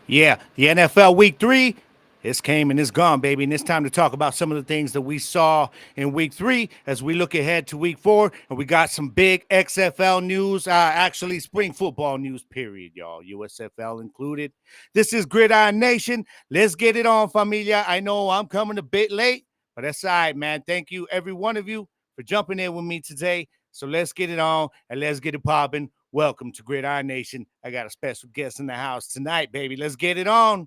Yeah, the NFL Week 3, it's came and it's gone, baby. And it's time to talk about some of the things that we saw in Week 3 as we look ahead to Week 4. And we got some big XFL news, actually spring football news, period, y'all. USFL included. This is Gridiron Nation. Let's get it on, familia. I know I'm coming a bit late, but that's all right, man. Thank you, every one of you, for jumping in with me today. So let's get it on and let's get it popping. Welcome to Gridiron Nation. I got a special guest in the house tonight, baby. Let's get it on.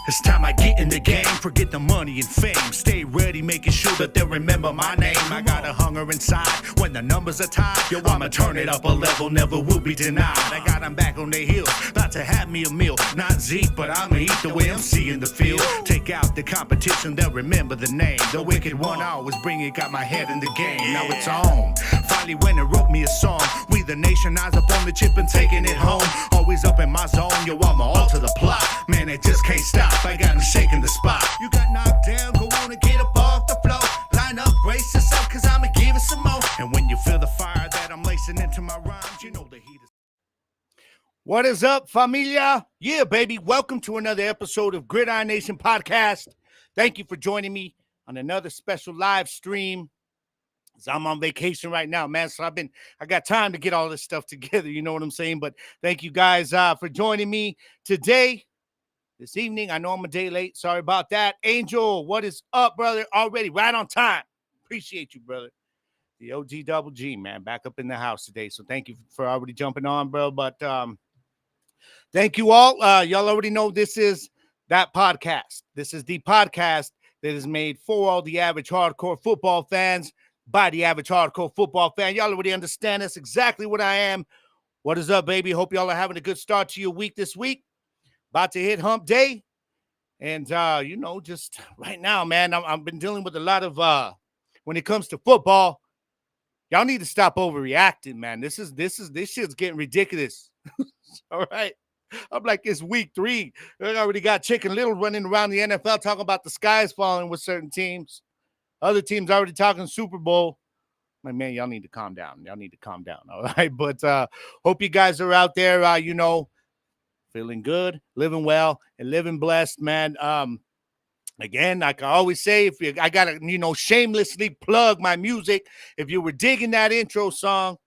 It's time I get in the game, forget the money and fame. Stay ready, making sure that they remember my name. I got a hunger inside when the numbers are tied. Yo, I'ma turn it up a level, never will be denied. I got them back on their heels, about to have me a meal. Not Zeke, but I'ma eat the way I'm seeing the field. Take out the competition, they'll remember the name. The wicked one I always bring it, got my head in the game. Now it's on. Finally went and wrote me a song. We the nation, eyes up on the chip and taking it home. Always up in my zone, yo, I'ma alter the plot. Man, it just can't stop. I got him shaking the spot. You got knocked down, go on and get up off the floor. Line up, brace yourself, cause I'ma give it some more. And when you feel the fire that I'm lacing into my rhymes, you know the heat is. What is up, familia? Yeah, baby. Welcome to another episode of Gridiron Nation Podcast. Thank you for joining me on another special live stream. I'm on vacation right now, man. So I got time to get all this stuff together. You know what I'm saying? But thank you guys for joining me today. This evening. I know I'm a day late. Sorry about that. Angel, what is up, brother? Already right on time. Appreciate you, brother. The OG double G, man, back up in the house today. So thank you for already jumping on, bro. But thank you all. Y'all already know this is that podcast. This is the podcast that is made for all the average hardcore football fans by the average hardcore football fan. Y'all already understand that's exactly what I am. What is up, baby? Hope y'all are having a good start to your week this week. About to hit hump day. And, just right now, man, I've been dealing with a lot of, when it comes to football, y'all need to stop overreacting, man. This shit's getting ridiculous. All right. I'm like, it's week 3. I already got Chicken Little running around the NFL talking about the skies falling with certain teams. Other teams already talking Super Bowl. My man, y'all need to calm down. Y'all need to calm down. All right. But hope you guys are out there, feeling good, living well, and living blessed, man. Again, like I always say, I gotta, shamelessly plug my music. If you were digging that intro song,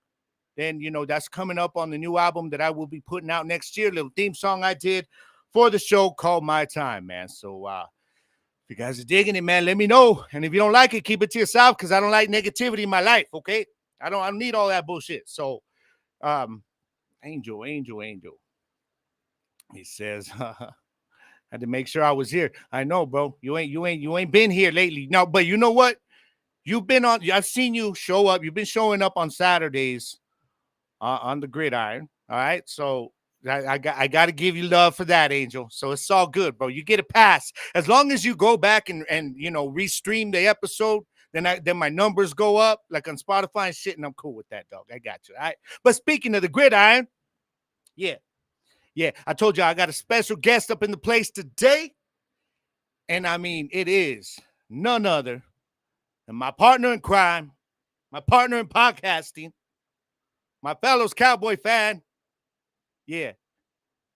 then that's coming up on the new album that I will be putting out next year. Little theme song I did for the show called My Time, man. So if you guys are digging it, man, let me know. And if you don't like it, keep it to yourself because I don't like negativity in my life. Okay, I don't need all that bullshit. So, Angel. He says, had to make sure I was here. I know, bro. You ain't been here lately. No, but you know what? You've been on. I've seen you show up. You've been showing up on Saturdays on the gridiron. All right, so I got to give you love for that, Angel. So it's all good, bro. You get a pass as long as you go back and restream the episode. Then my numbers go up like on Spotify and shit, and I'm cool with that, dog. I got you. All right. But speaking of the gridiron, yeah. Yeah, I told you I got a special guest up in the place today. And I mean, it is none other than my partner in crime, my partner in podcasting, my fellow's Cowboy fan. Yeah.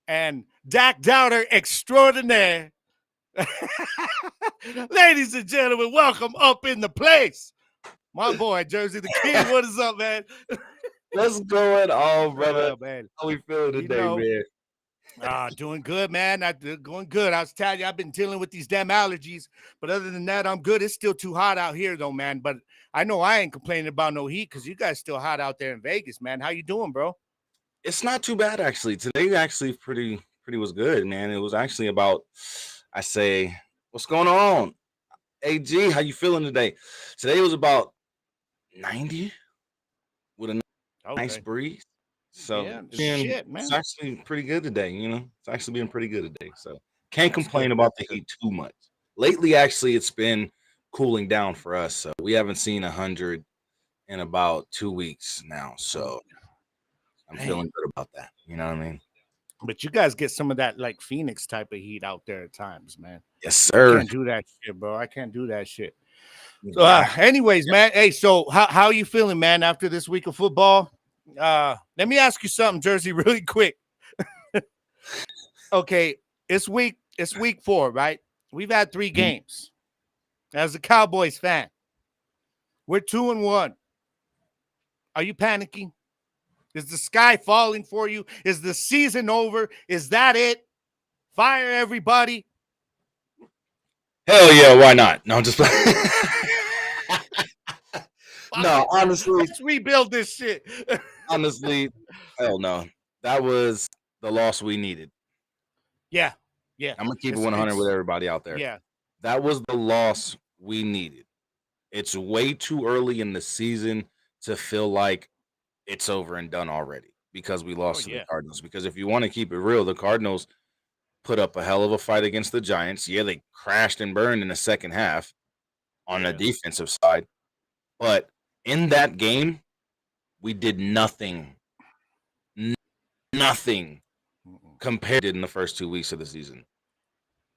And Dak Doubter extraordinaire. Ladies and gentlemen, welcome up in the place. My boy, Jerzey the King. What is up, man? What's going on, brother? Man? How we feeling today, man? Doing good, man. Going good. I was telling you, I've been dealing with these damn allergies, but other than that, I'm good. It's still too hot out here, though, man. But I know I ain't complaining about no heat because you guys still hot out there in Vegas, man. How you doing, bro? It's not too bad actually. Today actually pretty was good, man. It was actually about I say, what's going on? AG, how you feeling today? Today was about 90 with a nice breeze. So yeah, shit, man. It's actually pretty good today, It's actually been pretty good today. So can't complain about the heat too much. lately, actually, it's been cooling down for us. So we haven't seen 100 in about 2 weeks now. So I'm Man. feeling good about that. You know what I mean? But you guys get some of that like Phoenix type of heat out there at times, man. Yes, I sir. can't do that shit, bro. I can't do that shit. So, Yeah. anyways, man. Hey, so how are you feeling, man, after this week of football? Let me ask you something, Jersey, really quick. Okay, it's week 4, right? We've had 3 games. As a Cowboys fan, we're 2-1. Are you panicking? Is the sky falling for you? Is the season over? Is that it? Fire everybody. Hell yeah, why not? No, I'm just no, honestly, Let's rebuild this shit. honestly, hell no. That was the loss we needed. Yeah. I'm gonna keep it 100 with everybody out there. Yeah. That was the loss we needed. It's way too early in the season to feel like it's over and done already because we lost to the Cardinals. Because if you want to keep it real, the Cardinals put up a hell of a fight against the Giants. Yeah, they crashed and burned in the second half on the defensive side. But in that game, we did nothing compared to in the first 2 weeks of the season.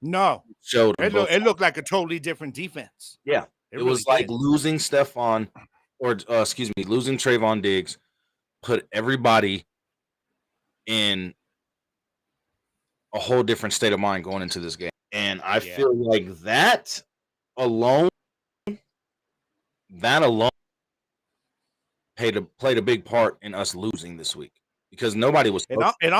No. Showed it looked like a totally different defense. Yeah. It really was like losing Stephon losing Trayvon Diggs put everybody in a whole different state of mind going into this game. And I feel like that alone played a big part in us losing this week because nobody was. It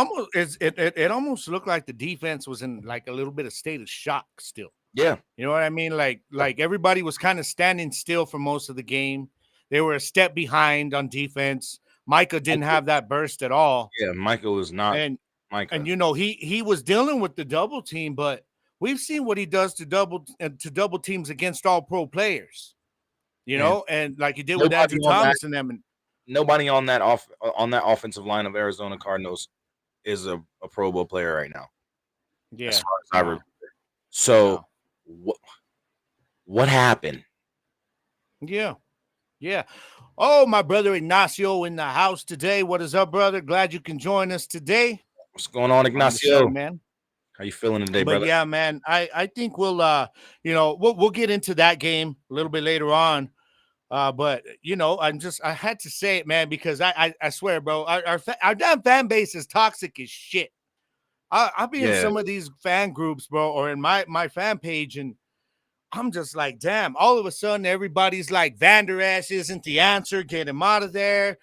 almost looked like the defense was in like a little bit of state of shock still. Yeah, you know what I mean. Like everybody was kind of standing still for most of the game. They were a step behind on defense. Micah didn't have that burst at all. Yeah, Micah was not. Micah. And you know he was dealing with the double team, but we've seen what he does to double teams against all pro players. You know, and like he did with Andrew Thomas and them. And nobody on that offensive line of Arizona Cardinals is a Pro Bowl player right now. Yeah. As far as I remember. So what happened? Yeah. Oh, my brother Ignacio in the house today. What is up, brother? Glad you can join us today. What's going on, Ignacio? Man. How you feeling today, brother? Yeah, man. I think we'll we'll get into that game a little bit later on. But you know, I had to say it, man, because I swear, bro, our damn fan base is toxic as shit. I'll be in some of these fan groups, bro, or in my fan page, and I'm just like, damn, all of a sudden everybody's like, Vander Esch isn't the answer, get him out of there.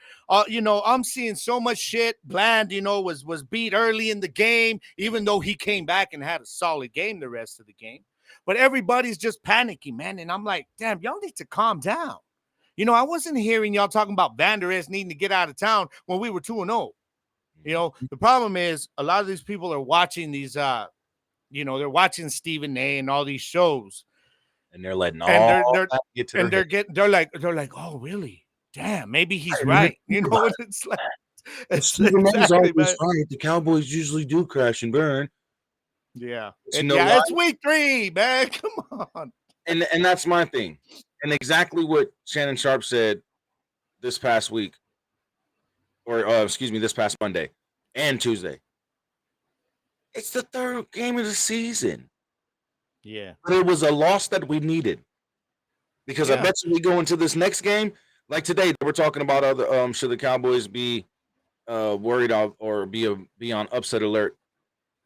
You know, I'm seeing so much shit. Bland, you know, was beat early in the game, even though he came back and had a solid game the rest of the game. But everybody's just panicking, man. And I'm like, damn, y'all need to calm down. You know, I wasn't hearing y'all talking about Vander Esch needing to get out of town when we were 2-0. You know, the problem is a lot of these people are watching these, you know, they're watching Stephen A. and all these shows. And they're letting all that get to they're like, oh, really? Damn, maybe he's right. You know, it's like Stephen A's always right. The Cowboys usually do crash and burn. Yeah. It's week 3, man. Come on. And that's my thing. And exactly what Shannon Sharp said this past week, or this past Monday and Tuesday. It's the 3rd game of the season. Yeah. But it was a loss that we needed. Because I bet you we go into this next game, like today, we're talking about other should the Cowboys be worried of or be on upset alert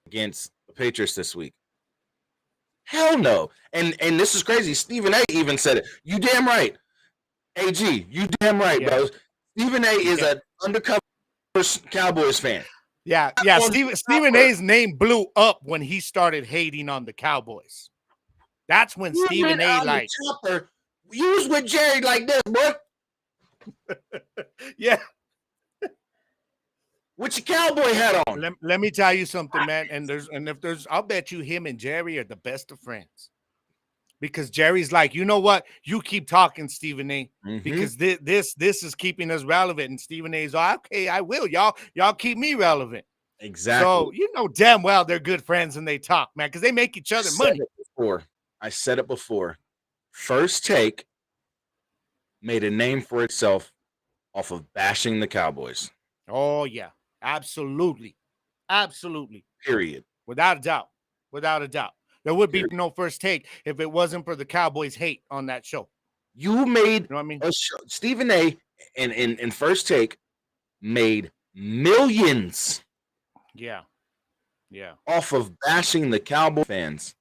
against the Patriots this week? Hell no. And this is crazy. Stephen A even said it. You damn right. AG, you damn right, bro. Stephen A is an undercover Cowboys fan. Yeah. Stephen A's name blew up when he started hating on the Cowboys. That's when Stephen A like you was with Jerry like this, boy. Yeah. With your cowboy hat on. Let me tell you something, man. I'll bet you him and Jerry are the best of friends. Because Jerry's like, you know what? You keep talking, Stephen A. Because this is keeping us relevant. And Stephen A's like, okay, I will. Y'all keep me relevant. Exactly. So you know damn well they're good friends and they talk, man, because they make each other money. I said it before. First Take made a name for itself off of bashing the Cowboys. Oh yeah, absolutely, absolutely, Period. without a doubt, without a doubt. There would be Period. no First Take if it wasn't for the Cowboys hate on that show. You made You know what I mean? a show. Stephen A. and First Take made millions Yeah, yeah. off of bashing the Cowboy fans.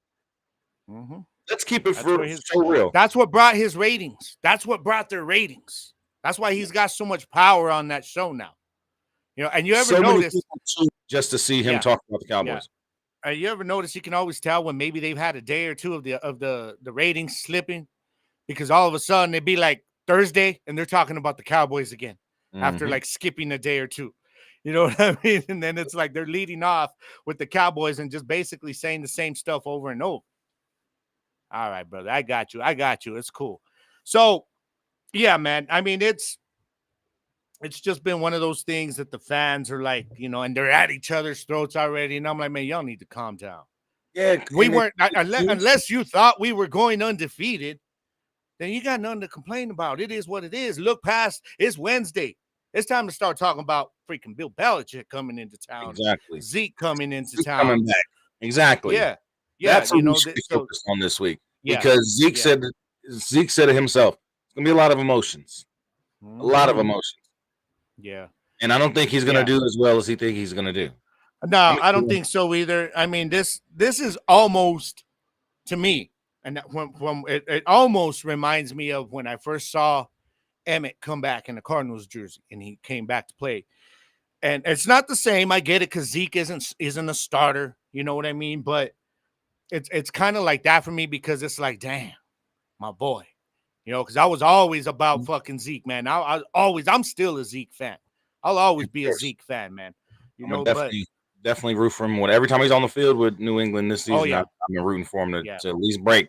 Mm-hmm. Let's keep it That's for where his- so real. That's what brought his ratings. That's what brought their ratings. That's why he's got so much power on that show now. You know, and you ever So many notice? people tune just to see him Yeah. talk about the Cowboys. You ever notice you can always tell when maybe they've had a day or two of the ratings slipping, because all of a sudden it'd be like Thursday and they're talking about the Cowboys again after Mhm. like skipping a day or two. You know what I mean? And then it's like they're leading off with the Cowboys and just basically saying the same stuff over and over. All right, brother. I got you. I got you. It's cool. So, yeah, man. I mean, it's just been one of those things that the fans are like, you know, and they're at each other's throats already. And I'm like, man, y'all need to calm down. Yeah, We and weren't, unless you thought we were going undefeated, then you got nothing to complain about. It is what it is. Look past, it's Wednesday. It's time to start talking about freaking Bill Belichick coming into town. exactly. Zeke coming into Zeke town. coming back. Exactly. Yeah. Yeah. That's you what know, we should be focused on this week. yeah, Because Zeke yeah. said it himself. It's gonna be a lot of emotions. A lot of Mhm. emotions. Yeah. And I don't think he's gonna Yeah. do as well as he think he's gonna do. No, I don't think so either. I mean, this is almost, to me, and when it almost reminds me of when I first saw Emmett come back in the Cardinals jersey and he came back to play. And it's not the same. I get it because Zeke isn't a starter. You know what I mean? But it's kind of like that for me because it's like, damn, my boy. You know, because I was always about fucking Zeke, man. I'm still a Zeke fan. I'll always be a Zeke fan, man. You know, definitely root for him. Every time he's on the field with New England this season, yeah. I've been rooting for him to at least break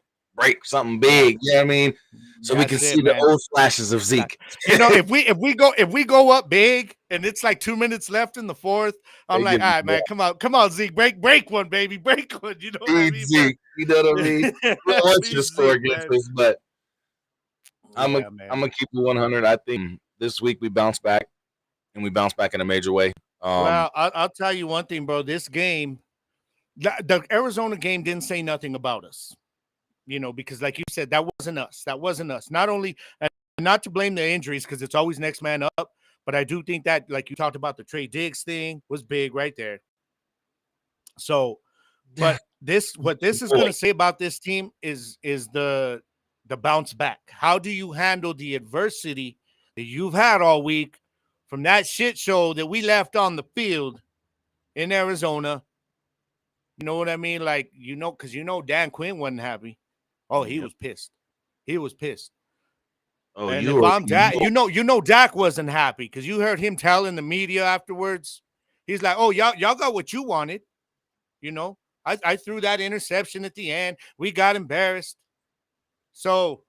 something big. You know what I mean? So we can see the old flashes of Zeke. You know, if we go up big and it's like 2 minutes left in the fourth, I'm like, all right, man, come on, Zeke, break one, baby, break one. You know what I mean? Zeke, you know what I mean? I want you to score against us, but I'm gonna keep it 100. I think this week we bounce back, and we bounce back in a major way. Well, I'll tell you one thing, bro. This game, the Arizona game, didn't say nothing about us. You know, because like you said, that wasn't us. That wasn't us. Not only, not to blame the injuries, because it's always next man up, but I do think that, like you talked about, the Trey Diggs thing was big right there. So, but what this is going to say about this team is the bounce back. How do you handle the adversity that you've had all week from that shit show that we left on the field in Arizona? You know what I mean? Like, you know, because you know Dan Quinn wasn't happy. Oh, he was pissed. He was pissed. Oh, and if I'm Dak, you know Dak wasn't happy because you heard him telling the media afterwards. He's like, "Oh, y'all got what you wanted." You know, I threw that interception at the end. We got embarrassed. So,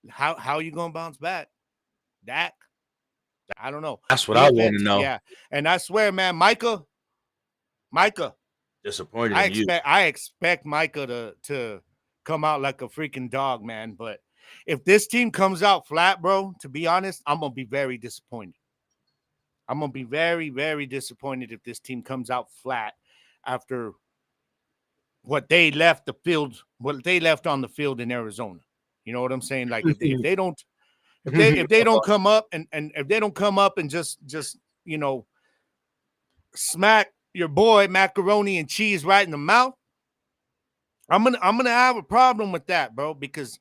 how are you gonna bounce back, Dak? I don't know. That's what I want to know. Yeah, and I swear, man, Micah, disappointed. I expect Micah to come out like a freaking dog, man. But if this team comes out flat, bro, to be honest, I'm gonna be very disappointed. I'm gonna be very, very disappointed if this team comes out flat after what they left on the field in Arizona. You know what I'm saying? Like if they don't come up and if they don't come up and just you know smack your boy macaroni and cheese right in the mouth, I'm gonna have a problem with that, bro, because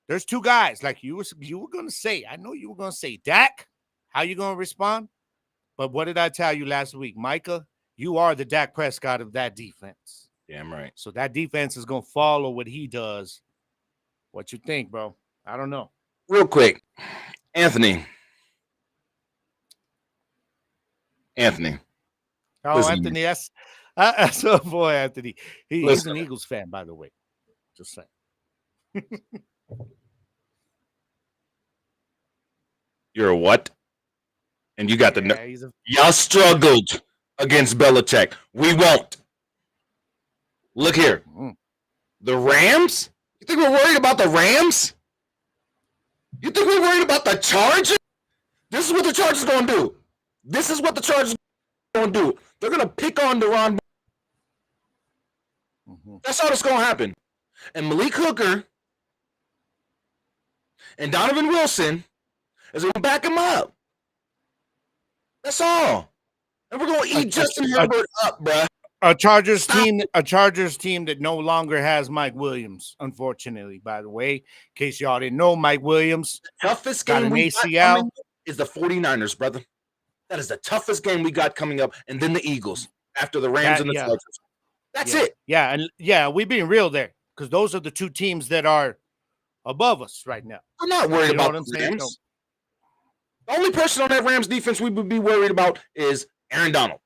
there's two guys like you were gonna say. I know you were gonna say, Dak, how you gonna respond? But what did I tell you last week, Micah? You are the Dak Prescott of that defense. Damn right. So that defense is gonna follow what he does. What you think, bro? I don't know. Real quick, Anthony. Oh, listen, Anthony, that's oh boy, Anthony. He's an Eagles fan, by the way. Just saying. You're a what? And you got y'all struggled against Belichick. We won't. Look here. The Rams You think we're worried about the Rams? You think we're worried about the Chargers? This is what the Chargers are going to do. This is what the Chargers are going to do. They're going to pick on Deron. That's all that's going to happen. And Malik Hooker and Donovan Wilson is going to back him up. That's all. And we're going to eat Justin Herbert up, bruh. A Chargers team that no longer has Mike Williams, unfortunately, by the way. In case y'all didn't know, Mike Williams, the toughest got game an we ACL. got coming is the 49ers, brother. That is the toughest game we got coming up, and then the Eagles after the Rams and the Chargers. That's it. Yeah, and we're being real there because those are the two teams that are above us right now. I'm not worried about the Rams. No. The only person on that Rams defense we would be worried about is Aaron Donald.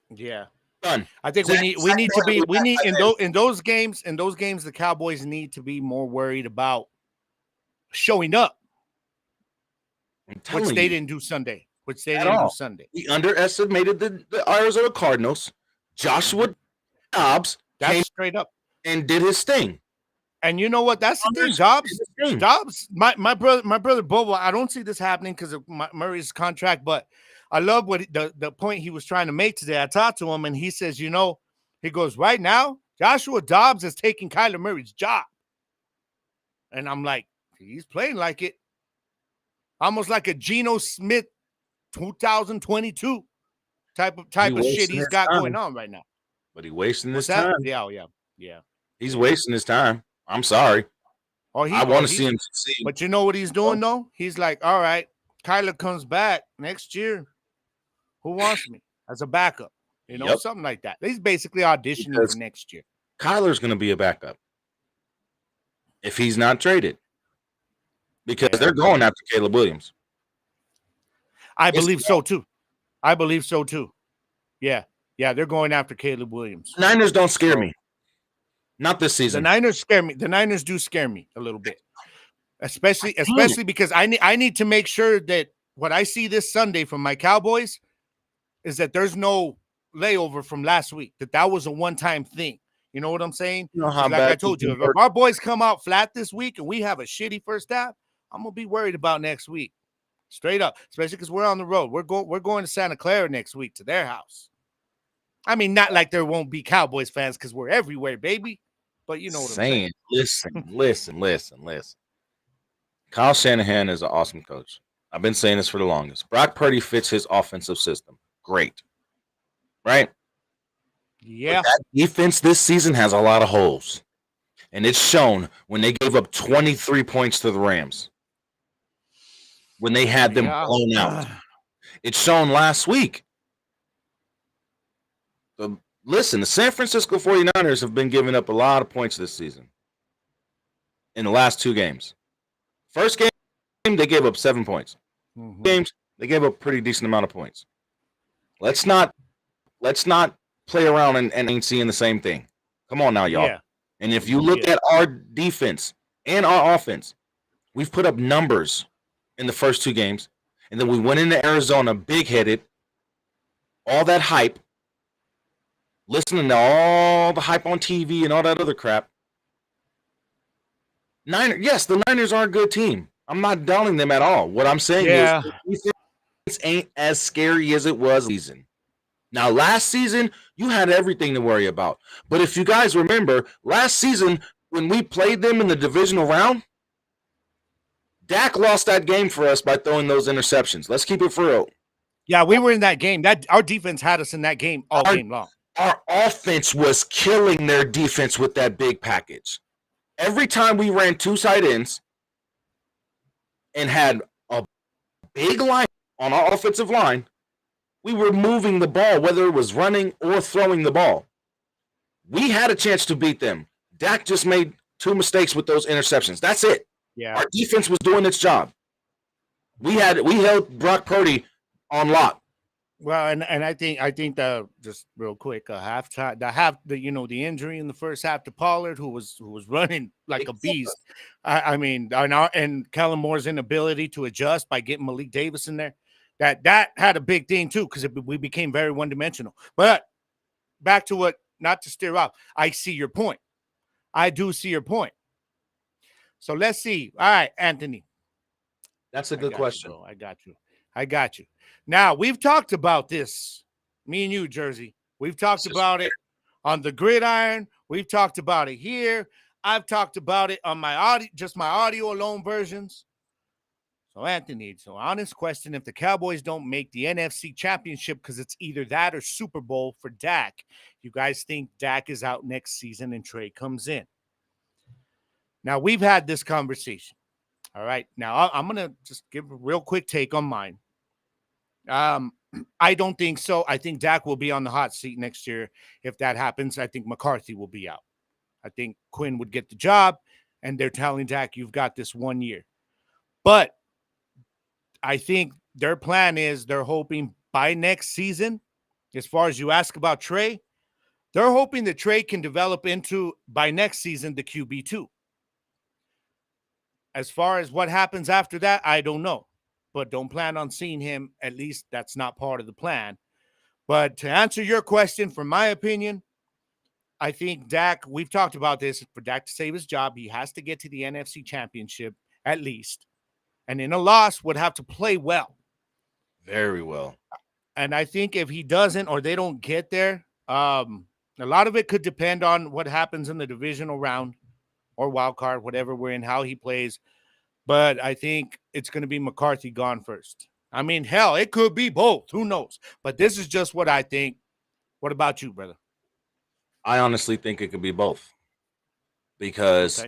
Yeah. Done. I think we need in those games the Cowboys need to be more worried about showing up, which they didn't do Sunday. We underestimated the Arizona Cardinals. Joshua Dobbs came straight up and did his thing. And you know what? That's the thing. Dobbs, my brother Bobo. I don't see this happening because of Murray's contract, but I love what the point he was trying to make today. I talked to him, and he says, he goes, right now, Joshua Dobbs is taking Kyler Murray's job. And I'm like, he's playing like it. Almost like a Geno Smith 2022 type of shit he's got going on right now. But he's wasting his time. Yeah. He's wasting his time. I'm sorry. I want to see him succeed. But you know what he's doing, though? He's like, all right, Kyler comes back next year. Who wants me as a backup? Something like that. He's basically auditioning for next year. Kyler's going to be a backup if he's not traded because they're going after Caleb Williams. I believe so too. Yeah, they're going after Caleb Williams. The Niners don't scare me. Not this season. The Niners scare me. The Niners do scare me a little bit, especially because I need to make sure that what I see this Sunday from my Cowboys is that there's no layover from last week. That was a one-time thing. You know what I'm saying? You know how like bad I told you, if our boys come out flat this week and we have a shitty first half, I'm gonna be worried about next week. Straight up, especially because we're on the road. We're going to Santa Clara next week to their house. I mean, not like there won't be Cowboys fans because we're everywhere, baby. But you know what I'm saying. Listen. Kyle Shanahan is an awesome coach. I've been saying this for the longest. Brock Purdy fits his offensive system. Great. Right? Yeah. But that defense this season has a lot of holes. And it's shown when they gave up 23 points to the Rams. When they had them blown out. It's shown last week. Listen, the San Francisco 49ers have been giving up a lot of points this season. In the last two games. First game, they gave up 7 points. Mm-hmm. Games, they gave up a pretty decent amount of points. Let's not play around and ain't seeing the same thing. Come on now, y'all. Yeah. And if you look at our defense and our offense, we've put up numbers in the first two games. And then we went into Arizona big-headed, all that hype, listening to all the hype on TV and all that other crap. The Niners are a good team. I'm not downing them at all. What I'm saying is the defense ain't as scary as it was last season. Now, last season, you had everything to worry about. But if you guys remember, last season, when we played them in the divisional round, Dak lost that game for us by throwing those interceptions. Let's keep it for real. Yeah, we were in that game. Our defense had us in that game all game long. Our offense was killing their defense with that big package. Every time we ran two tight ends and had a big line on our offensive line, we were moving the ball, whether it was running or throwing the ball. We had a chance to beat them. Dak just made two mistakes with those interceptions. That's it. Yeah. Our defense was doing its job. We held Brock Purdy on lock. Well, and I think that just real quick, the injury in the first half to Pollard, who was running like a beast. I mean, and Kellen Moore's inability to adjust by getting Malik Davis in there, that had a big thing too, because we became very one-dimensional. But back to what, not to steer off, I see your point. I do see your point. So let's see. All right, Anthony. That's a good You, question. bro. I got you. Now, we've talked about this, me and you, Jersey. We've talked about it on the gridiron. We've talked about it here. I've talked about it on my audio, just my audio alone versions. So, Anthony, so honest question, if the Cowboys don't make the NFC Championship because it's either that or Super Bowl for Dak, you guys think Dak is out next season and Trey comes in? Now, we've had this conversation. All right. Now, I'm going to just give a real quick take on mine. I don't think so. I think Dak will be on the hot seat next year. If that happens, I think McCarthy will be out. I think Quinn would get the job, and they're telling Dak, you've got this 1 year. But I think their plan is they're hoping by next season, as far as you ask about Trey, they're hoping that Trey can develop into, by next season, the QB2. As far as what happens after that, I don't know. But don't plan on seeing him. At least that's not part of the plan. But to answer your question, from my opinion, I think Dak, we've talked about this, for Dak to save his job, he has to get to the NFC Championship at least. And in a loss, would have to play well. Very well. And I think if he doesn't or they don't get there, a lot of it could depend on what happens in the divisional round or wild card, whatever we're in, how he plays. But I think it's going to be McCarthy gone first. I mean, hell, it could be both. Who knows? But this is just what I think. What about you, brother? I honestly think it could be both. Because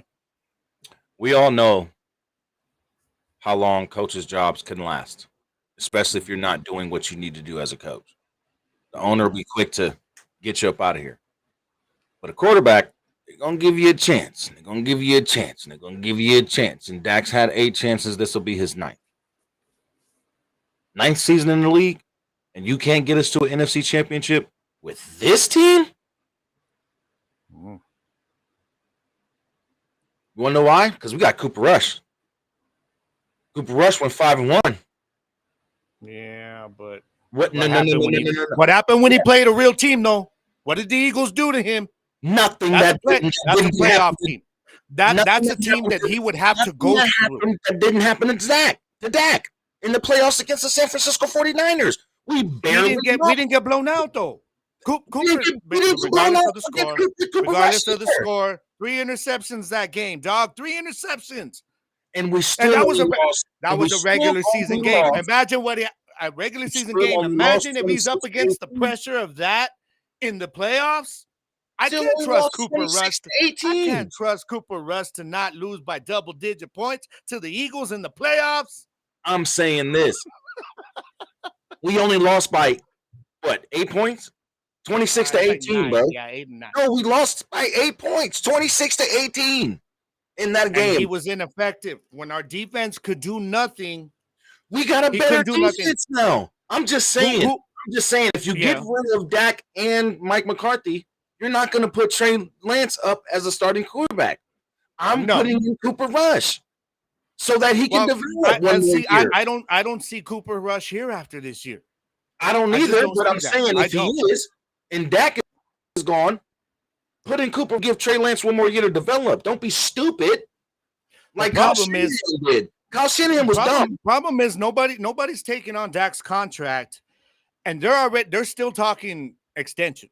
we all know how long coaches' jobs can last, especially if you're not doing what you need to do as a coach. The owner will be quick to get you up out of here. But a quarterback, they're going to give you a chance. They're going to give you a chance. And they're going to give you a chance. And Dak's had 8 chances. This will be his 9th. 9th season in the league, and you can't get us to an NFC Championship with this team? You want to know why? Because we got Cooper Rush. Cooper Rush went 5-1. Yeah, but what happened when he played a real team, though? What did the Eagles do to him? Nothing. That's a playoff team. That's a team that he would have to go through. That didn't happen to Dak in the playoffs against the San Francisco 49ers. We didn't get blown out, though. Cooper, regardless of the score, 3 interceptions that game, dog. 3 interceptions. And we still lost. That was a regular season game. Imagine a regular season game. Imagine if he's up against the pressure of that in the playoffs. I can't trust Cooper Rush. I can't trust Cooper Rush to not lose by double-digit points to the Eagles in the playoffs. I'm saying this. We only lost by, 8 points? 26-18, bro. Yeah, 8 and 9. No, we lost by 8 points, 26-18 in that game. And he was ineffective. When our defense could do nothing. We got a better defense now. I'm just saying. If you get rid of Dak and Mike McCarthy, you're not going to put Trey Lance up as a starting quarterback. I'm putting in Cooper Rush so that he can develop one more year. I don't see Cooper Rush here after this year. I don't either, but I'm saying if he is and Dak is gone, put in Cooper, give Trey Lance one more year to develop. Don't be stupid. Like Kyle Shanahan did. Kyle Shanahan was dumb. Problem is nobody's taking on Dak's contract, and they're still talking extension.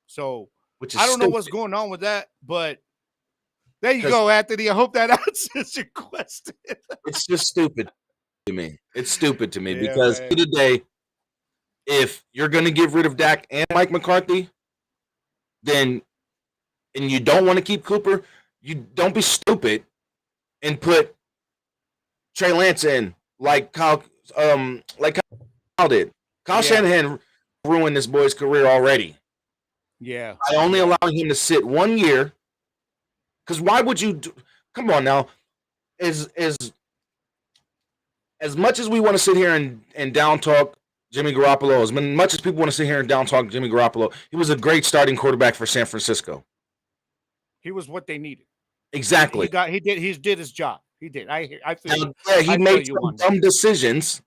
So I don't know what's going on with that, but there you go, Anthony. I hope that answers your question. It's just stupid to me. It's stupid to me because at the end of the day, if you're going to get rid of Dak and Mike McCarthy, then and you don't want to keep Cooper, you don't be stupid and put Trey Lance in like Kyle did. Kyle Shanahan ruined this boy's career already. Yeah. By only allowing him to sit 1 year. Because why would you come on now? As much as we want to sit here and down talk Jimmy Garoppolo, as much as people want to sit here and down talk Jimmy Garoppolo, he was a great starting quarterback for San Francisco. He was what they needed. Exactly. He did his job. He did. I feel. He made some dumb decisions,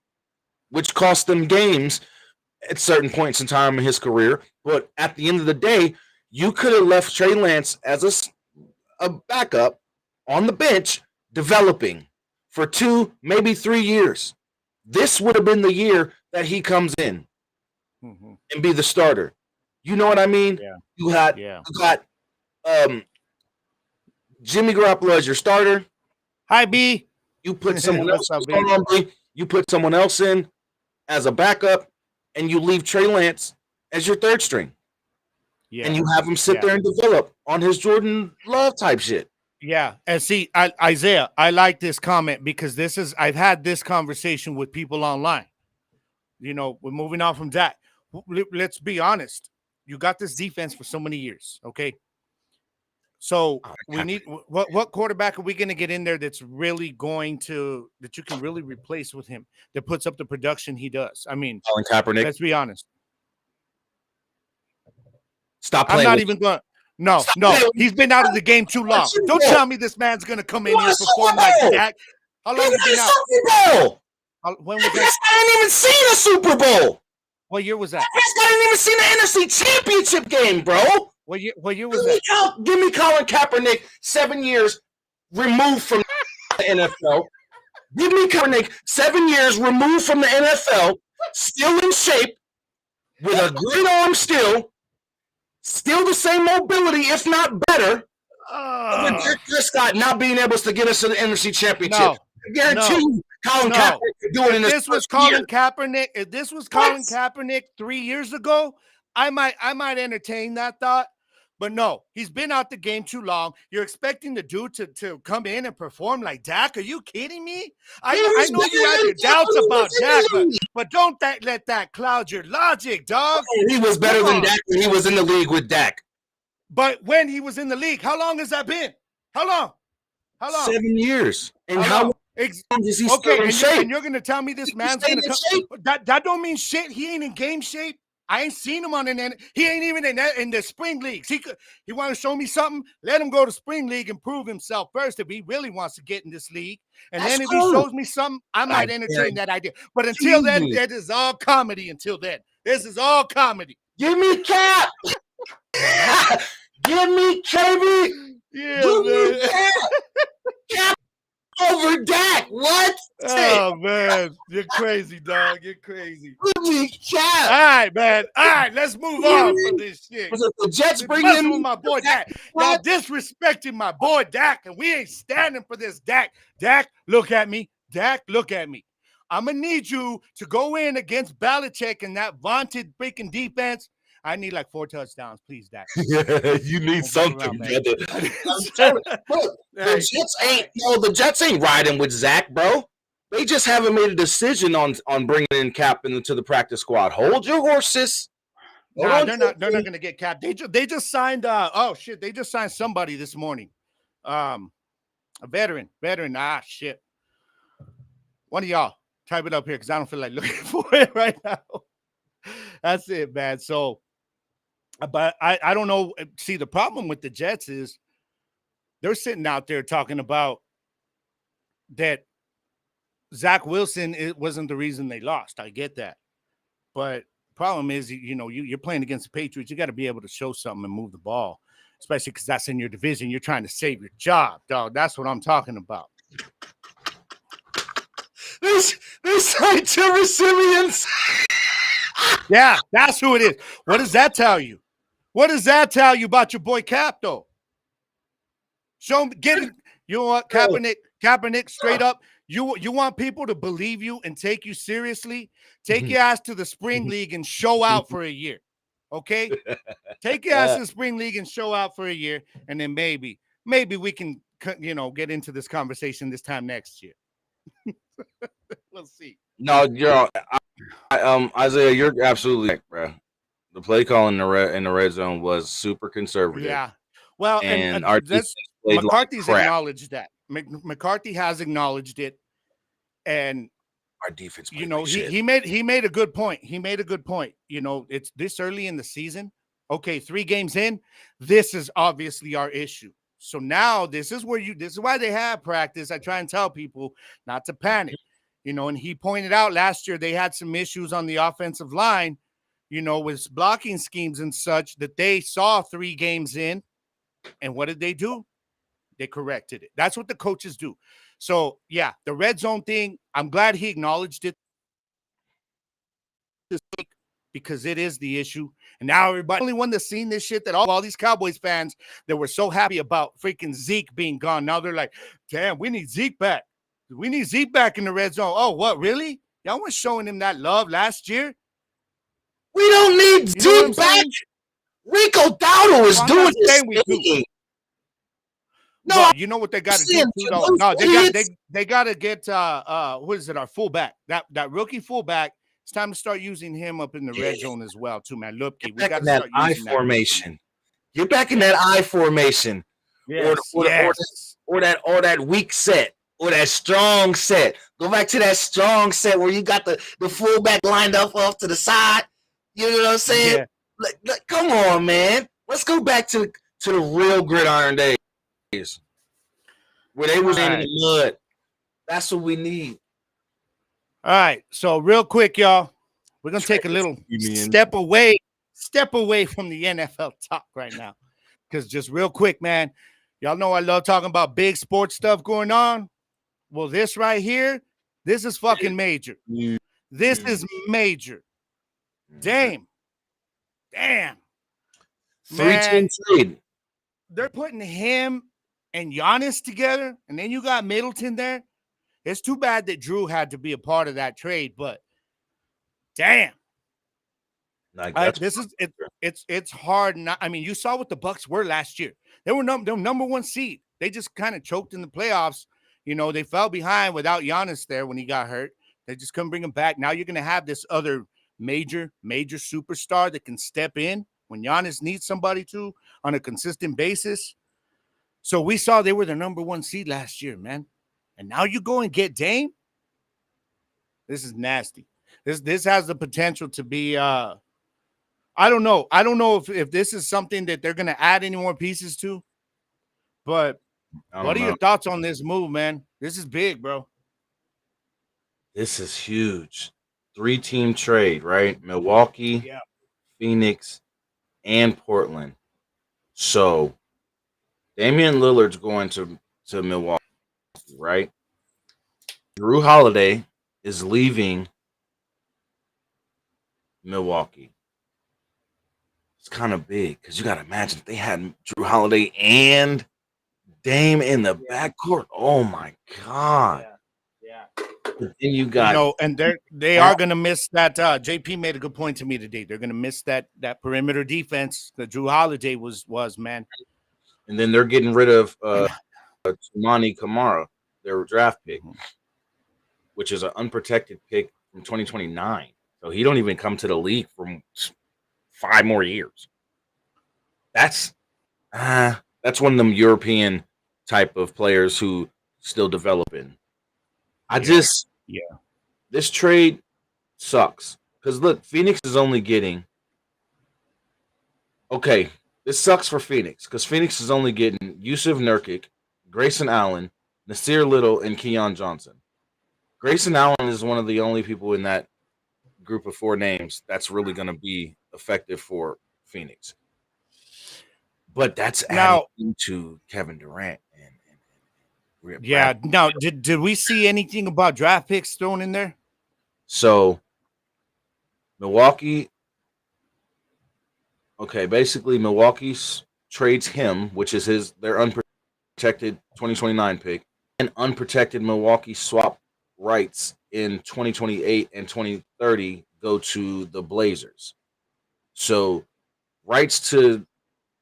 which cost them games at certain points in time in his career. But at the end of the day, you could have left Trey Lance as a backup on the bench, developing for 2, maybe 3 years. This would have been the year that he comes in and be the starter. You know what I mean? Yeah. You got Jimmy Garoppolo as your starter. Hi, B. You put someone else. What's up, What's going on, B? You put someone else in as a backup, and you leave Trey Lance as your third string. Yeah. And you have him sit there and develop on his Jordan Love type shit. Yeah. And see, Isaiah, I like this comment because I've had this conversation with people online. You know, we're moving on from that. Let's be honest. You got this defense for so many years, okay? So we need what quarterback are we going to get in there that's really going to that you can really replace with him that puts up the production he does? I mean, Colin Kaepernick. Let's be honest. Stop playing. I'm not even going. No. He's been out of the game too long. Don't tell me this man's going to come in here and perform like that. How long has he been out? Super Bowl. When was that? I didn't even see the Super Bowl. What year was that? I didn't even see the NFC Championship game, bro. What year was that? Give me Colin Kaepernick, 7 years removed from the NFL. Give me Kaepernick, 7 years removed from the NFL, still in shape, with a great arm still the same mobility, if not better. With Prescott not being able to get us to the NFC Championship. I guarantee you, Colin Kaepernick could do it in this first year. If this was Colin Kaepernick 3 years ago, I might entertain that thought. But no, he's been out the game too long. You're expecting the dude to come in and perform like Dak? Are you kidding me? I know you have your doubts about Dak, but don't let that cloud your logic, dog. He was better than Dak when he was in the league with Dak. But when he was in the league, how long has that been? How long? 7 years. And how long is he still in shape? And you're going to tell me this man's going to come? That don't mean shit. He ain't in game shape. I ain't seen him he ain't even in the spring leagues. He want to show me something? Let him go to spring league and prove himself first if he really wants to get in this league. And then if he shows me something, I might entertain that idea. But until then, it is all comedy. Until then, this is all comedy. Give me Cap. Give me KB. Yeah, give me Cap over Dak. What? Oh, man. You're crazy, dog. You're crazy. Give me Cap. All right, man. All right, let's move on from this shit. The Jets bring in my boy Dak. Y'all disrespecting my boy Dak, and we ain't standing for this. Dak, look at me. Dak, look at me. I'm going to need you to go in against Belichick and that vaunted freaking defense. I need like 4 touchdowns, please, Dak. You need something, brother. Look, the Jets ain't riding with Zach, bro. They just haven't made a decision on bringing in Cap into the practice squad. Hold your horses. They're not going to get Cap. They just signed. They just signed somebody this morning. A veteran. Shit. One of y'all type it up here because I don't feel like looking for it right now. That's it, man. So. But I don't know. See, the problem with the Jets is they're sitting out there talking about that Zach Wilson wasn't the reason they lost. I get that. But problem is, you're playing against the Patriots. You got to be able to show something and move the ball, especially because that's in your division. You're trying to save your job, dog. That's what I'm talking about. This signed Trevor Siemians. Yeah, that's who it is. What does that tell you? What does that tell you about your boy Cap, though? Show me, you know what, Kaepernick, straight up. You want people to believe you and take you seriously? Take your ass to the spring league and show out for a year, okay? Take your ass to the spring league and show out for a year, and then maybe we can, get into this conversation this time next year. We'll see. No, Isaiah, you're absolutely right, bro. The play call in the red zone was super conservative. Yeah. Well, and our McCarthy's acknowledged that. McCarthy has acknowledged it, and our defense. He made a good point. It's this early in the season. Okay, 3 games in. This is obviously our issue. So now this is why they have practice. I try and tell people not to panic. And he pointed out last year they had some issues on the offensive line, with blocking schemes and such that they saw 3 games in. And what did they do? They corrected it. That's what the coaches do. So, yeah, the red zone thing, I'm glad he acknowledged it this week because it is the issue. And now everybody, only one that's seen this shit, that all these Cowboys fans that were so happy about freaking Zeke being gone. Now they're like, damn, we need Zeke back. We need Zeke back in the red zone. Oh, what, really? Y'all weren't showing him that love last year? We don't need Zeke back. Saying? Rico Dowdle is doing this thing. No, well, you know what they got to do too, though. No, they got to get what is it? Our fullback, that rookie fullback. It's time to start using him up in the red zone as well, too, man. Look, we got to start using that formation. Get back in that I formation, yes, or that weak set, or that strong set. Go back to that strong set where you got the fullback lined up off to the side. You know what I'm saying? Yeah. Look, come on, man. Let's go back to the real gridiron days where they was in the mud. That's what we need. All right. So real quick, y'all, we're gonna take a little step away from the NFL talk right now. Because just real quick, man, y'all know I love talking about big sports stuff going on. Well, this right here, this is fucking major. This is major. Damn. 3-team trade. They're putting him and Giannis together, and then you got Middleton there. It's too bad that Drew had to be a part of that trade, but damn. It's hard. I mean, you saw what the Bucks were last year. They were number one seed. They just kind of choked in the playoffs. You know, they fell behind without Giannis there when he got hurt. They just couldn't bring him back. Now you're going to have this other major superstar that can step in when Giannis needs somebody to on a consistent basis. So we saw they were the number one seed last year, man. And now you go and get Dame. This is nasty. This has the potential to be I don't know. I don't know if this is something that they're going to add any more pieces to. But what are your thoughts on this move, man? This is big, bro. This is huge. 3-team trade, right? Milwaukee, Phoenix, and Portland. So Damian Lillard's going to Milwaukee, right? Drew Holiday is leaving Milwaukee. It's kind of big because you got to imagine if they had Drew Holiday and Dame in the backcourt. Oh my God. Yeah. And you got, and they are going to miss that. JP made a good point to me today. They're going to miss that perimeter defense that Drew Holiday was, man. And then they're getting rid of Tumani Kamara, their draft pick, which is an unprotected pick from 2029. So he don't even come to the league for 5 more years. That's one of them European type of players who still developing. This trade sucks because look, Phoenix is only getting. Okay, this sucks for Phoenix because Phoenix is only getting Yusuf Nurkic, Grayson Allen, Nasir Little, and Keon Johnson. Grayson Allen is one of the only people in that group of 4 names that's really going to be effective for Phoenix. But that's adding into Kevin Durant. Now, did we see anything about draft picks thrown in there? So, Milwaukee. Okay, basically, Milwaukee trades him, which is their unprotected 2029 pick, and unprotected Milwaukee swap rights in 2028 and 2030 go to the Blazers. So, rights to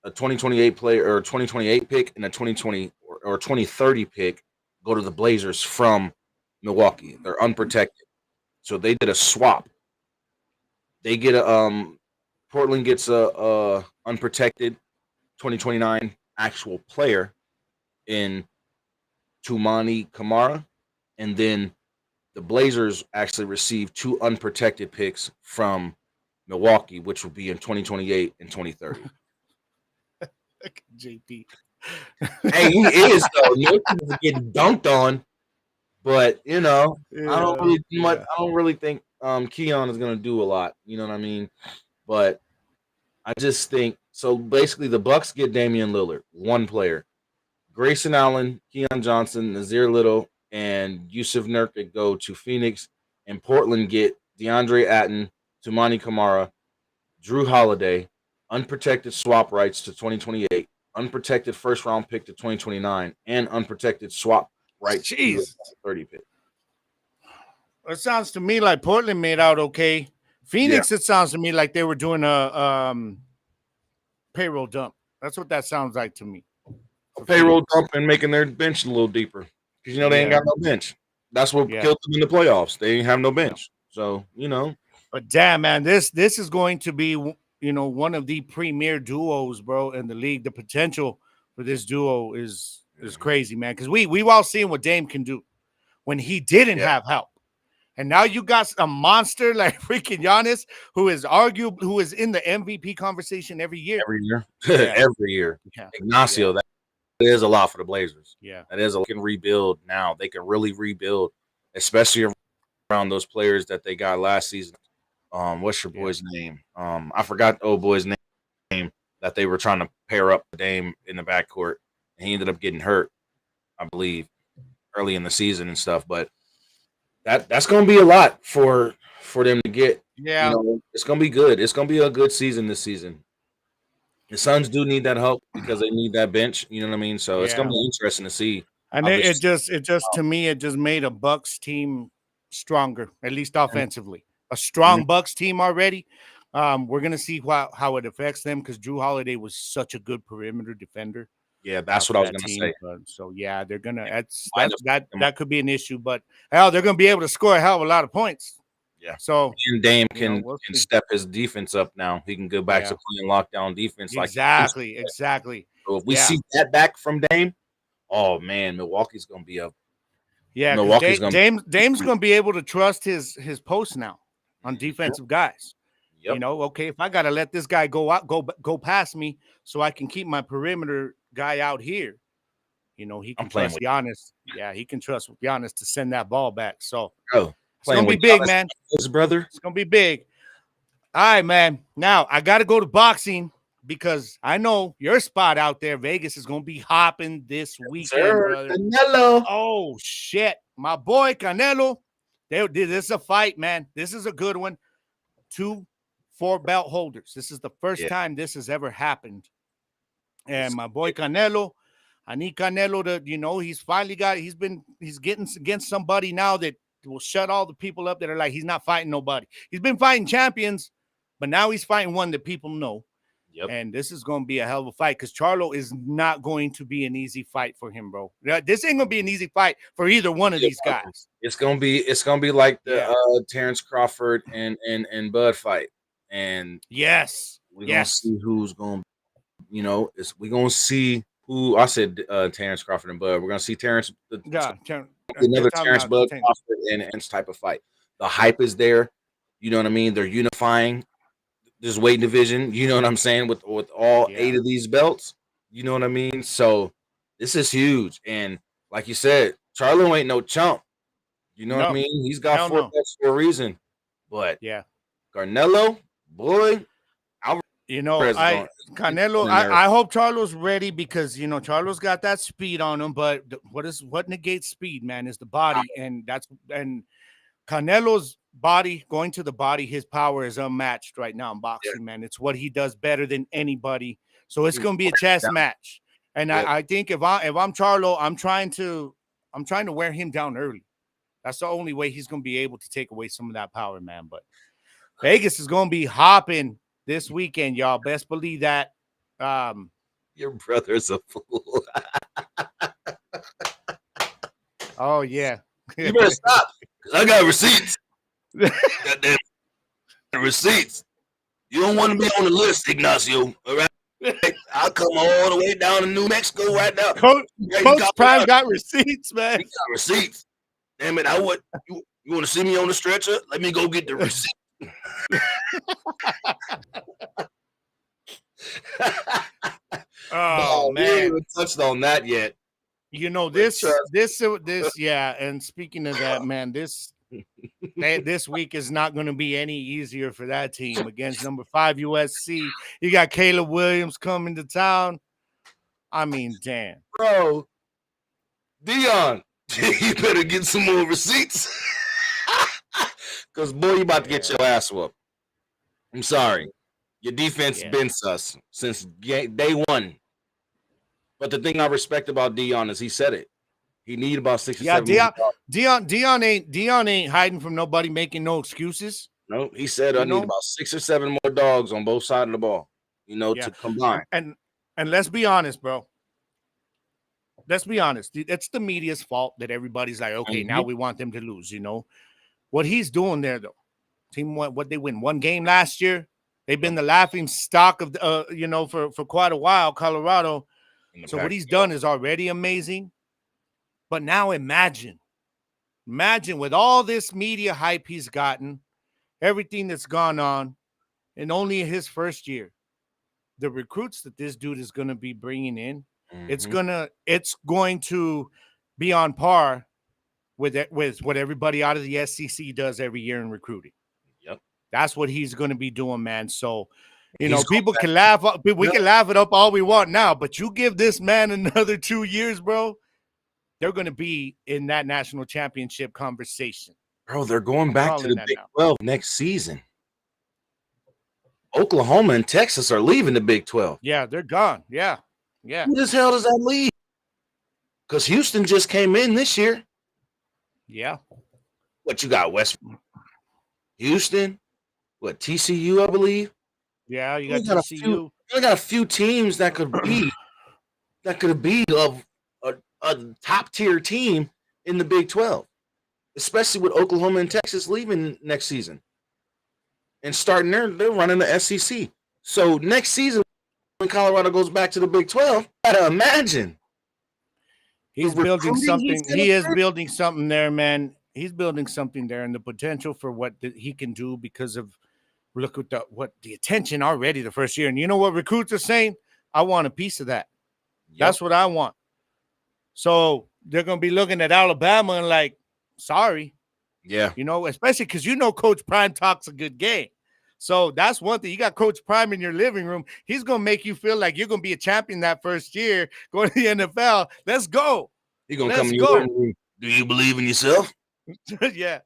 a 2028 player or 2028 pick and a 2020 or 2030 pick go to the Blazers from Milwaukee. They're unprotected. So they did a swap. They get Portland gets a unprotected 2029 actual player in Tumani Kamara, and then the Blazers actually receive 2 unprotected picks from Milwaukee, which will be in 2028 and 2030. JP. Hey, he is though. He's getting dunked on, but I don't really think Keon is going to do a lot. You know what I mean? But I just think so. Basically, the Bucks get Damian Lillard, 1 player. Grayson Allen, Keon Johnson, Nazir Little, and Yusuf Nurkic go to Phoenix, and Portland get DeAndre Ayton, Tumani Kamara, Drew Holiday, unprotected swap rights to 2028, unprotected first round pick to 2029, and unprotected swap rights to the Jeez. 30 pick. It sounds to me like Portland made out okay. Phoenix, it sounds to me like they were doing a payroll dump. That's what that sounds like to me. A payroll dump and making their bench a little deeper because they ain't got no bench. That's what killed them in the playoffs. They didn't have no bench, so But damn, man, this is going to be one of the premier duos, bro, in the league. The potential for this duo is crazy, man. Because we've all seen what Dame can do when he didn't have help. And now you got a monster like freaking Giannis, who is in the MVP conversation every year. Every year. Yeah. Ignacio, that is a lot for the Blazers. Yeah, that is a can rebuild now. They can really rebuild, especially around those players that they got last season. What's your boy's name? I forgot the old boy's name that they were trying to pair up Dame in the backcourt, and he ended up getting hurt, I believe, early in the season and stuff. But that's going to be a lot for them to get. Yeah, it's going to be good. It's going to be a good season this season. The Suns do need that help because they need that bench. You know what I mean? So it's going to be interesting to see. And it just to me, it just made a Bucks team stronger, at least offensively. A strong Bucks team already. We're gonna see how it affects them because Drew Holiday was such a good perimeter defender. Yeah, that's what I was gonna say. So yeah, they're gonna that could be an issue, but hell, they're gonna be able to score a hell of a lot of points. Yeah. So and Dame can step his defense up now. He can go back to playing lockdown defense. Exactly. So if we see that back from Dame, oh man, Milwaukee's gonna be up. Yeah, Dame's gonna be able to trust his post now on defensive guys. Yep. Okay, if I gotta let this guy go past me so I can keep my perimeter guy out here, he can trust Giannis. Yeah, he can trust Giannis to send that ball back. So it's gonna be big, man. His brother. It's gonna be big. All right, man. Now I gotta go to boxing because I know your spot out there, Vegas, is gonna be hopping this weekend, brother. Canelo. Oh shit, my boy Canelo. This is a fight, man. This is a good one. 2 4-belt holders. This is the first time this has ever happened. And my boy Canelo, I need Canelo to, he's getting against somebody now that will shut all the people up that are like, he's not fighting nobody. He's been fighting champions, but now he's fighting one that people know. Yep. And this is going to be a hell of a fight because Charlo is not going to be an easy fight for him, bro. This ain't going to be an easy fight for either one of these guys. It's going to be like the Terrence Crawford and Bud fight. And we're going to see who's going to, we're going to see who I said Terrence Crawford and Bud. We're going to see Terrence, another Terrence Bud Crawford and type of fight. The hype is there. You know what I mean? They're unifying this weight division, you know what I'm saying, with all 8 of these belts, you know what I mean? So this is huge. And like you said, Charlo ain't no chump. You know what I mean? He's got 4 belts for a reason. But Canelo, boy, Canelo, I hope Charlo's ready because Charlo's got that speed on him, but what negates speed, man, is the body, and Canelo's body, going to the body, his power is unmatched right now in boxing, man. It's what he does better than anybody. So it's going to be a chess match. And I think if I'm Charlo, I'm trying to wear him down early. That's the only way he's going to be able to take away some of that power, man. But Vegas is going to be hopping this weekend, y'all. Best believe that. Your brother's a fool. Oh yeah. You better stop. I got receipts. Goddamn receipts. You don't want to be on the list, Ignacio. All right. I'll come all the way down to New Mexico right now. Coach Prime got receipts, man. He got receipts. Damn it. You want to see me on the stretcher? Let me go get the receipt. Oh man. We ain't even touched on that yet. This, yeah. And speaking of that, man, this week is not going to be any easier for that team against number 5 USC. You got Caleb Williams coming to town. I mean, damn, bro. Dion, you better get some more receipts. Because, boy, you about to get your ass whooped. I'm sorry. Your defense been sus since day one. But the thing I respect about Dion is he said it. He need about 6 or 7 more dogs. Dion ain't hiding from nobody, making no excuses. No, he said I need about 6 or 7 more dogs on both sides of the ball, to combine. And let's be honest, bro. Let's be honest. It's the media's fault that everybody's like, okay, now we want them to lose. What he's doing there, though. Team what they win 1 game last year. They've been the laughing stock of for quite a while, Colorado. So what he's done is already amazing. But now imagine with all this media hype he's gotten, everything that's gone on, and only his first year, the recruits that this dude is going to be bringing in, it's going to be on par with what everybody out of the SEC does every year in recruiting. Yep, that's what he's going to be doing, man. So, people can laugh. We can laugh it up all we want now, but you give this man another 2 years, bro, they're going to be in that national championship conversation. Bro, they're going back to the Big 12 next season. Oklahoma and Texas are leaving the Big 12. Yeah, they're gone. Yeah. Who the hell does that leave? Because Houston just came in this year. Yeah. What you got, West Houston? What, TCU, I believe? Yeah, you got TCU. You got a few teams that could be of a top tier team in the Big 12, especially with Oklahoma and Texas leaving next season and starting they're running the SEC. So next season, when Colorado goes back to the Big 12, you gotta imagine he's building something. He is building something there, man. He's building something there, and the potential for what he can do because of look at the attention already the first year. And you know what recruits are saying? I want a piece of that. Yep. That's what I want. So they're going to be looking at Alabama and like, sorry. Yeah. Especially because Coach Prime talks a good game. So that's one thing. You got Coach Prime in your living room. He's going to make you feel like you're going to be a champion that first year going to the NFL. Let's go. He's going to come in your living room. Do you believe in yourself? Yeah.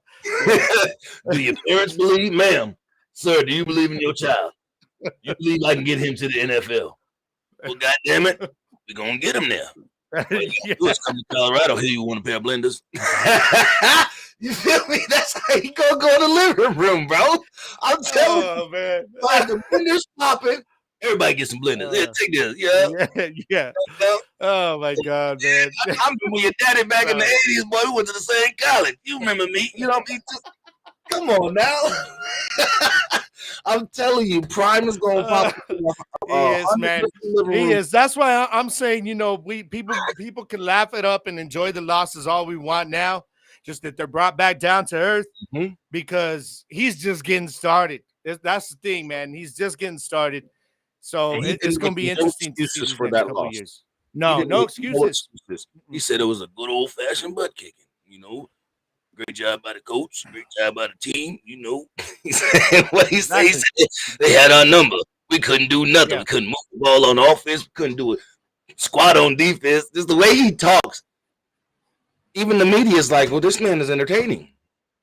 Do your parents believe? Ma'am, sir, do you believe in your child? You believe I can get him to the NFL? Well, goddamn it, we're going to get him there. You come to Colorado. Here, you want a pair of blenders? You feel me? That's how you gonna go in the living room, bro. I'm telling you, man. Like the blenders popping, everybody get some blenders. Yeah, take this. Yeah. Oh my God, man. I remember when your daddy back in the 80s, boy, we went to the same college. You remember me? You know me? Come on now. I'm telling you, Prime is going to pop. He is, man. He is. That's why I'm saying, people can laugh it up and enjoy the losses all we want now. Just that they're brought back down to earth because he's just getting started. That's the thing, man. He's just getting started. So it's going to be interesting to see for that loss. Years. No excuses. He said it was a good old-fashioned butt kicking, Great job by the coach. Great job by the team. What he said, they had our number. We couldn't do nothing. Yeah. We couldn't move the ball on offense. We couldn't do a squat on defense. Just the way he talks. Even the media is like, well, this man is entertaining.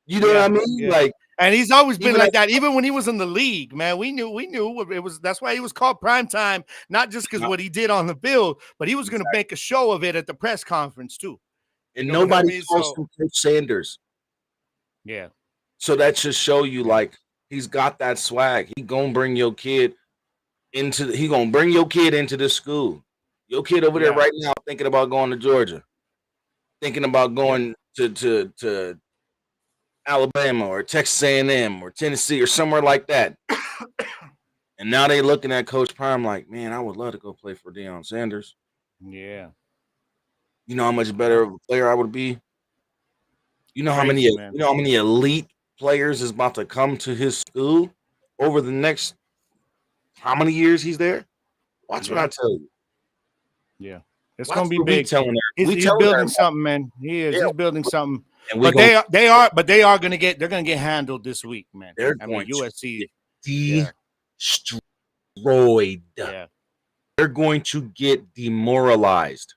You know what I mean? Yeah. Like, and he's always been like that. Even when he was in the league, man, we knew it was. That's why he was called prime time, not just because what he did on the field, but he was going to make a show of it at the press conference too. And nobody calls him Coach Sanders. Yeah. So that should show you, like, he's got that swag. He gonna bring your kid into this school. Your kid over there right now thinking about going to Georgia, thinking about going to Alabama or Texas A&M or Tennessee or somewhere like that. And now they looking at Coach Prime like, man, I would love to go play for Deion Sanders. Yeah. You know how much better of a player I would be? You know how many elite players is about to come to his school over the next how many years he's there? Watch what I tell you. Yeah. It's going to be big. He's building something, man. He is. Yeah. He's building something. But they are going to get handled this week, man. They're going USC to destroyed. They're going to get demoralized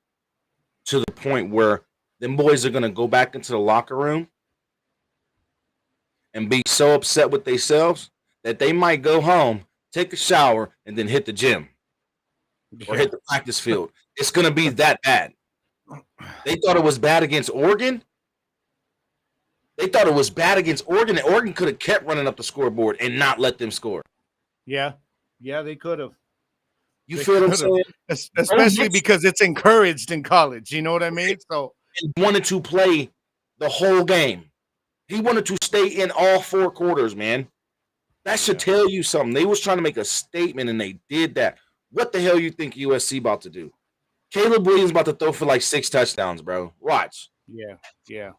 to the point where them boys are gonna go back into the locker room and be so upset with themselves that they might go home, take a shower, and then hit the gym or hit the practice field. It's gonna be that bad. They thought it was bad against Oregon. They thought it was bad against Oregon, and Oregon could have kept running up the scoreboard and not let them score. Yeah, they could have. You feel what I'm saying? Especially because it's encouraged in college. You know what I mean? So he wanted to play the whole game. He wanted to stay in all 4 quarters, man. That should tell you something. They was trying to make a statement, and they did that. What the hell you think USC about to do? Caleb Williams about to throw for like 6 touchdowns, bro. Watch. Yeah.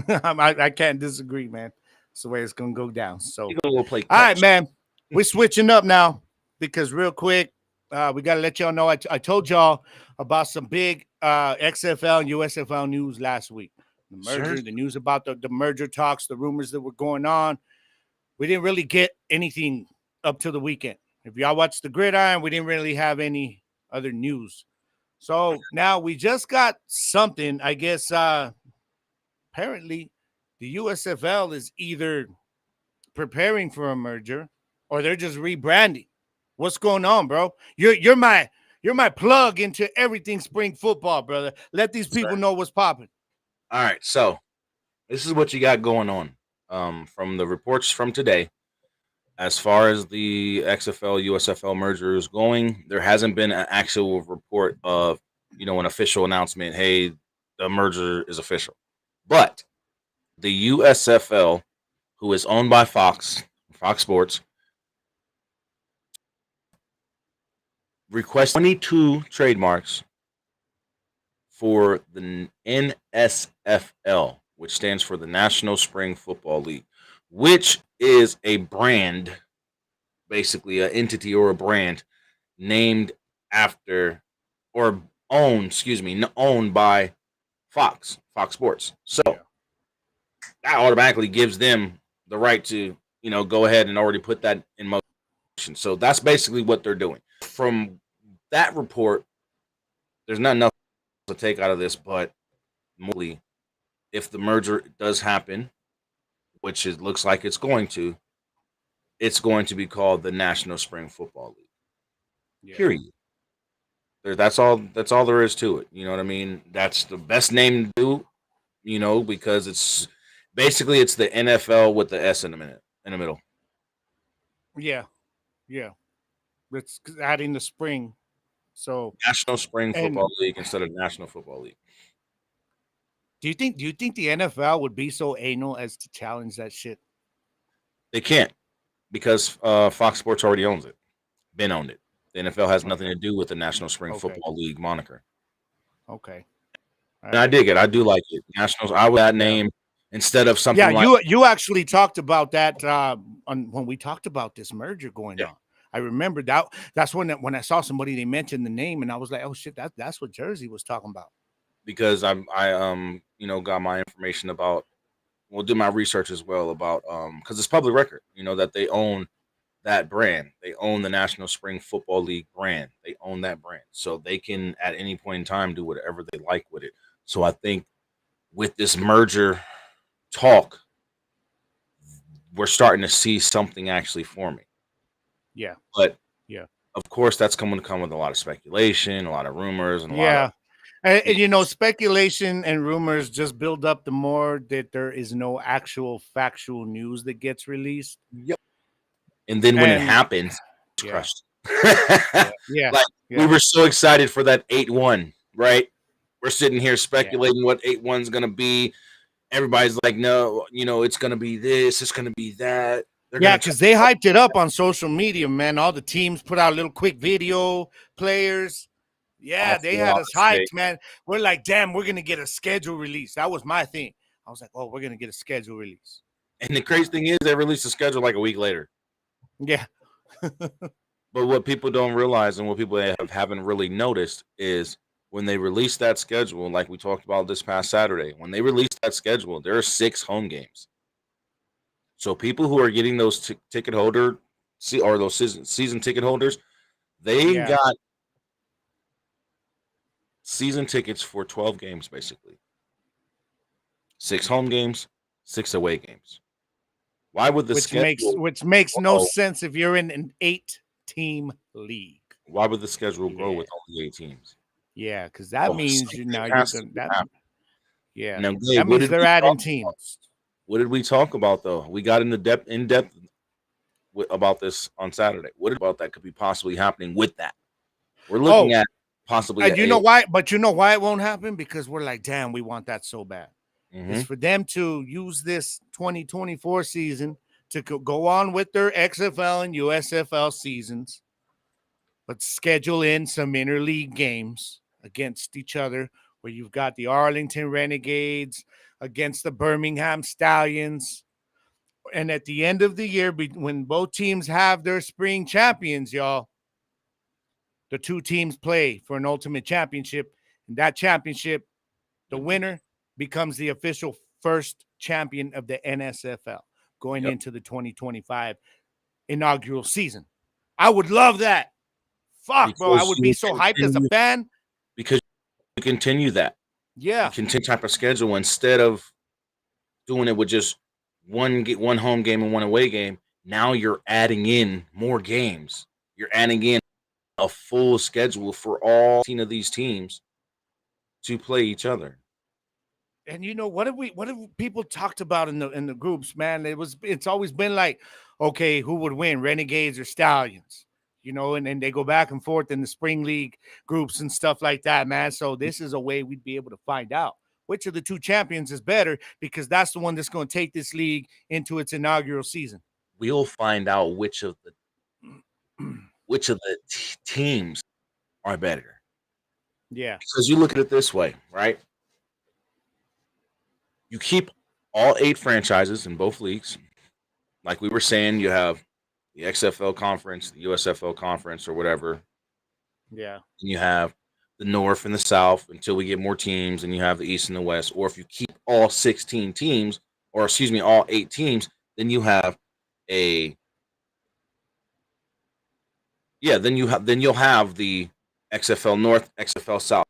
I can't disagree, man. It's the way it's gonna go down. So You're gonna go play catch. All right, man. We're switching up now because real quick, we gotta let y'all know. I told y'all about some big XFL and USFL news last week. The merger, the news about the merger talks, the rumors that were going on. We didn't really get anything up to the weekend. If y'all watched the Gridiron, we didn't really have any other news. So now we just got something. I guess apparently the USFL is either preparing for a merger or they're just rebranding. What's going on, bro? You're my plug into everything spring football, brother. Let these people know what's popping. All right, so this is what you got going on from the reports from today. As far as the XFL USFL merger is going, there hasn't been an actual report of, an official announcement. Hey, the merger is official. But the USFL, who is owned by Fox Sports, requested 22 trademarks for the NSFL, which stands for the National Spring Football League, which is a brand, basically an entity or a brand named after or owned by Fox Sports. So that automatically gives them the right to, go ahead and already put that in motion. So that's basically what they're doing. From that report, there's not enough to take out of this, but mostly, if the merger does happen, which it looks like it's going to be called the National Spring Football League. Yeah. Period. That's all there is to it. You know what I mean? That's the best name to do, because it's basically it's the NFL with the S in the middle. Yeah. It's adding the spring. So National Spring Football League instead of National Football League. Do you think the NFL would be so anal as to challenge that shit? They can't, because Fox Sports already owns it. Ben owned it. The NFL has nothing to do with the National Spring Football League moniker. Okay. And I dig it. I do like it. Nationals. I would that name instead of something like. You actually talked about that when we talked about this merger going on. I remember that's when I saw somebody, they mentioned the name, and I was like, oh shit, that's what Jerzey was talking about. Because I got my information about, we'll do my research as well about because it's public record, that they own that brand. They own the National Spring Football League brand. They own that brand. So they can at any point in time do whatever they like with it. So I think with this merger talk, we're starting to see something actually forming. Yeah. But of course that's going to come with a lot of speculation, a lot of rumors, and a lot of and speculation and rumors just build up the more that there is no actual factual news that gets released. Yep. And then when it happens, it's crushed. We were so excited for that 8-1, right? We're sitting here speculating what 8-1's going to be. Everybody's like, no, it's going to be this, it's going to be that. Because they hyped it up on social media, man. All the teams put out a little quick video, players. Yeah, they had us hyped, man. We're like, damn, we're going to get a schedule release. That was my thing. I was like, oh, we're going to get a schedule release. And the crazy thing is they released the schedule like a week later. Yeah. But what people don't realize and what people haven't really noticed is when they released that schedule, like we talked about this past Saturday, when they released that schedule, there are 6 home games. So people who are getting those ticket holder or those season ticket holders, they got season tickets for 12 games, basically. 6 home games, 6 away games. Why would the schedule which makes no grow? sense if you're in an 8-team league. Why would the schedule grow Yeah. with only 8 teams? Yeah, because that means Something now you're has to gonna be that happening. yeah. Now, That Gabe, what means did they're we talk adding about? teams. What did we talk about though? We got in depth about this on Saturday. What about that could be possibly happening with that? We're looking Oh, at possibly and you know why? But you know why it won't happen? Because we're like, damn, we want that so bad. Is for them to use this 2024 season to go on with their XFL and USFL seasons, but schedule in some interleague games against each other, where you've got the Arlington Renegades against the Birmingham Stallions. And at the end of the year, when both teams have their spring champions, y'all, the two teams play for an ultimate championship. And that championship, the winner becomes the official first champion of the NSFL going into the 2025 inaugural season. I would love that. Fuck, bro. I would be so hyped as a fan. Because you continue that. Yeah. You continue type of schedule instead of doing it with just one home game and one away game. Now you're adding in more games. You're adding in a full schedule for all 10 of these teams to play each other. And you know what have people talked about in the groups, man? It's always been like, okay, who would win, Renegades or Stallions? You know, and then they go back and forth in the spring league groups and stuff like that, man. So this is a way we'd be able to find out which of the two champions is better, because that's the one that's going to take this league into its inaugural season. We'll find out which of the teams are better. Yeah. Because you look at it this way, right? You keep all 8 franchises in both leagues. Like we were saying, you have the XFL conference, the USFL conference, or whatever. Yeah. And you have the North and the South until we get more teams, and you have the East and the West. Or if you keep all 16 teams, or excuse me, all 8 teams, then you have then you'll have the XFL North, XFL South,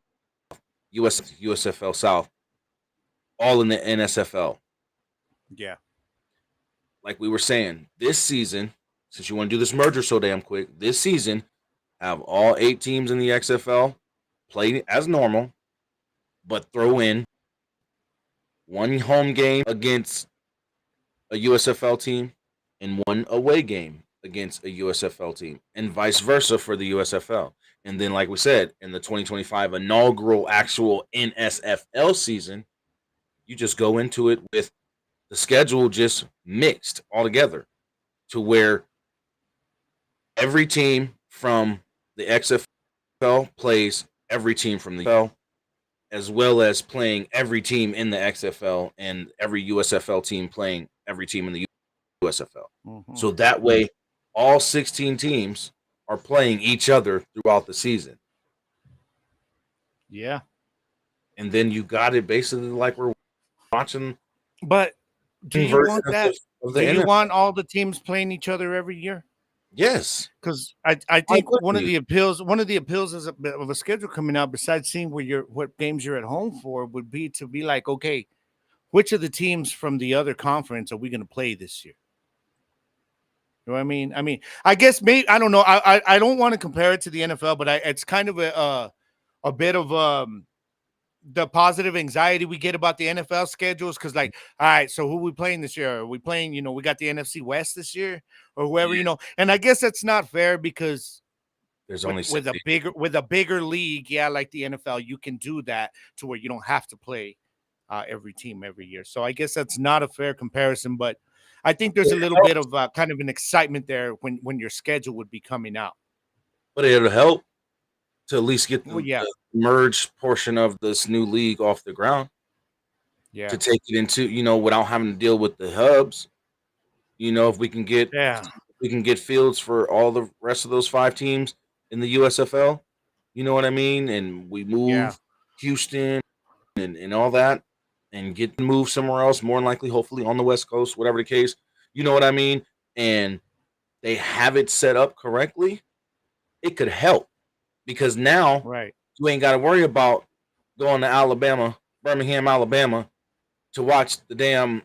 USFL South, all in the NSFL. Yeah. Like we were saying, this season, since you want to do this merger so damn quick, this season, have all 8 teams in the XFL play as normal, but throw in one home game against a USFL team and one away game against a USFL team, and vice versa for the USFL. And then, like we said, in the 2025 inaugural actual NSFL season, you just go into it with the schedule just mixed all together to where every team from the XFL plays every team from the USFL, as well as playing every team in the XFL and every USFL team playing every team in the USFL. Mm-hmm. So that way, all 16 teams are playing each other throughout the season. Yeah. And then you got it basically like we're watching. But do you want that? Do you want all the teams playing each other every year? Yes, because I think one of the appeals of a schedule coming out, besides seeing what games you're at home for, would be to be like, okay, which of the teams from the other conference are we going to play this year? You know what I mean? I guess maybe, I don't know. I don't want to compare it to the NFL, but it's kind of a bit of the positive anxiety we get about the NFL schedules, because like, all right, so who are we playing this year? Are we playing, we got the NFC West this year or whoever, and I guess that's not fair, because there's only with a bigger league, yeah, like the NFL, you can do that to where you don't have to play every team every year. So I guess that's not a fair comparison, but I think there's a little bit of kind of an excitement there when your schedule would be coming out. But it'll help to at least get the merged portion of this new league off the ground. Yeah. To take it into, without having to deal with the hubs. If we can get fields for all the rest of those 5 teams in the USFL, you know what I mean? And we move Houston and all that and get moved somewhere else, more than likely, hopefully on the West Coast, whatever the case, you know what I mean? And they have it set up correctly, it could help. Because now you ain't got to worry about going to Alabama, Birmingham, Alabama, to watch the damn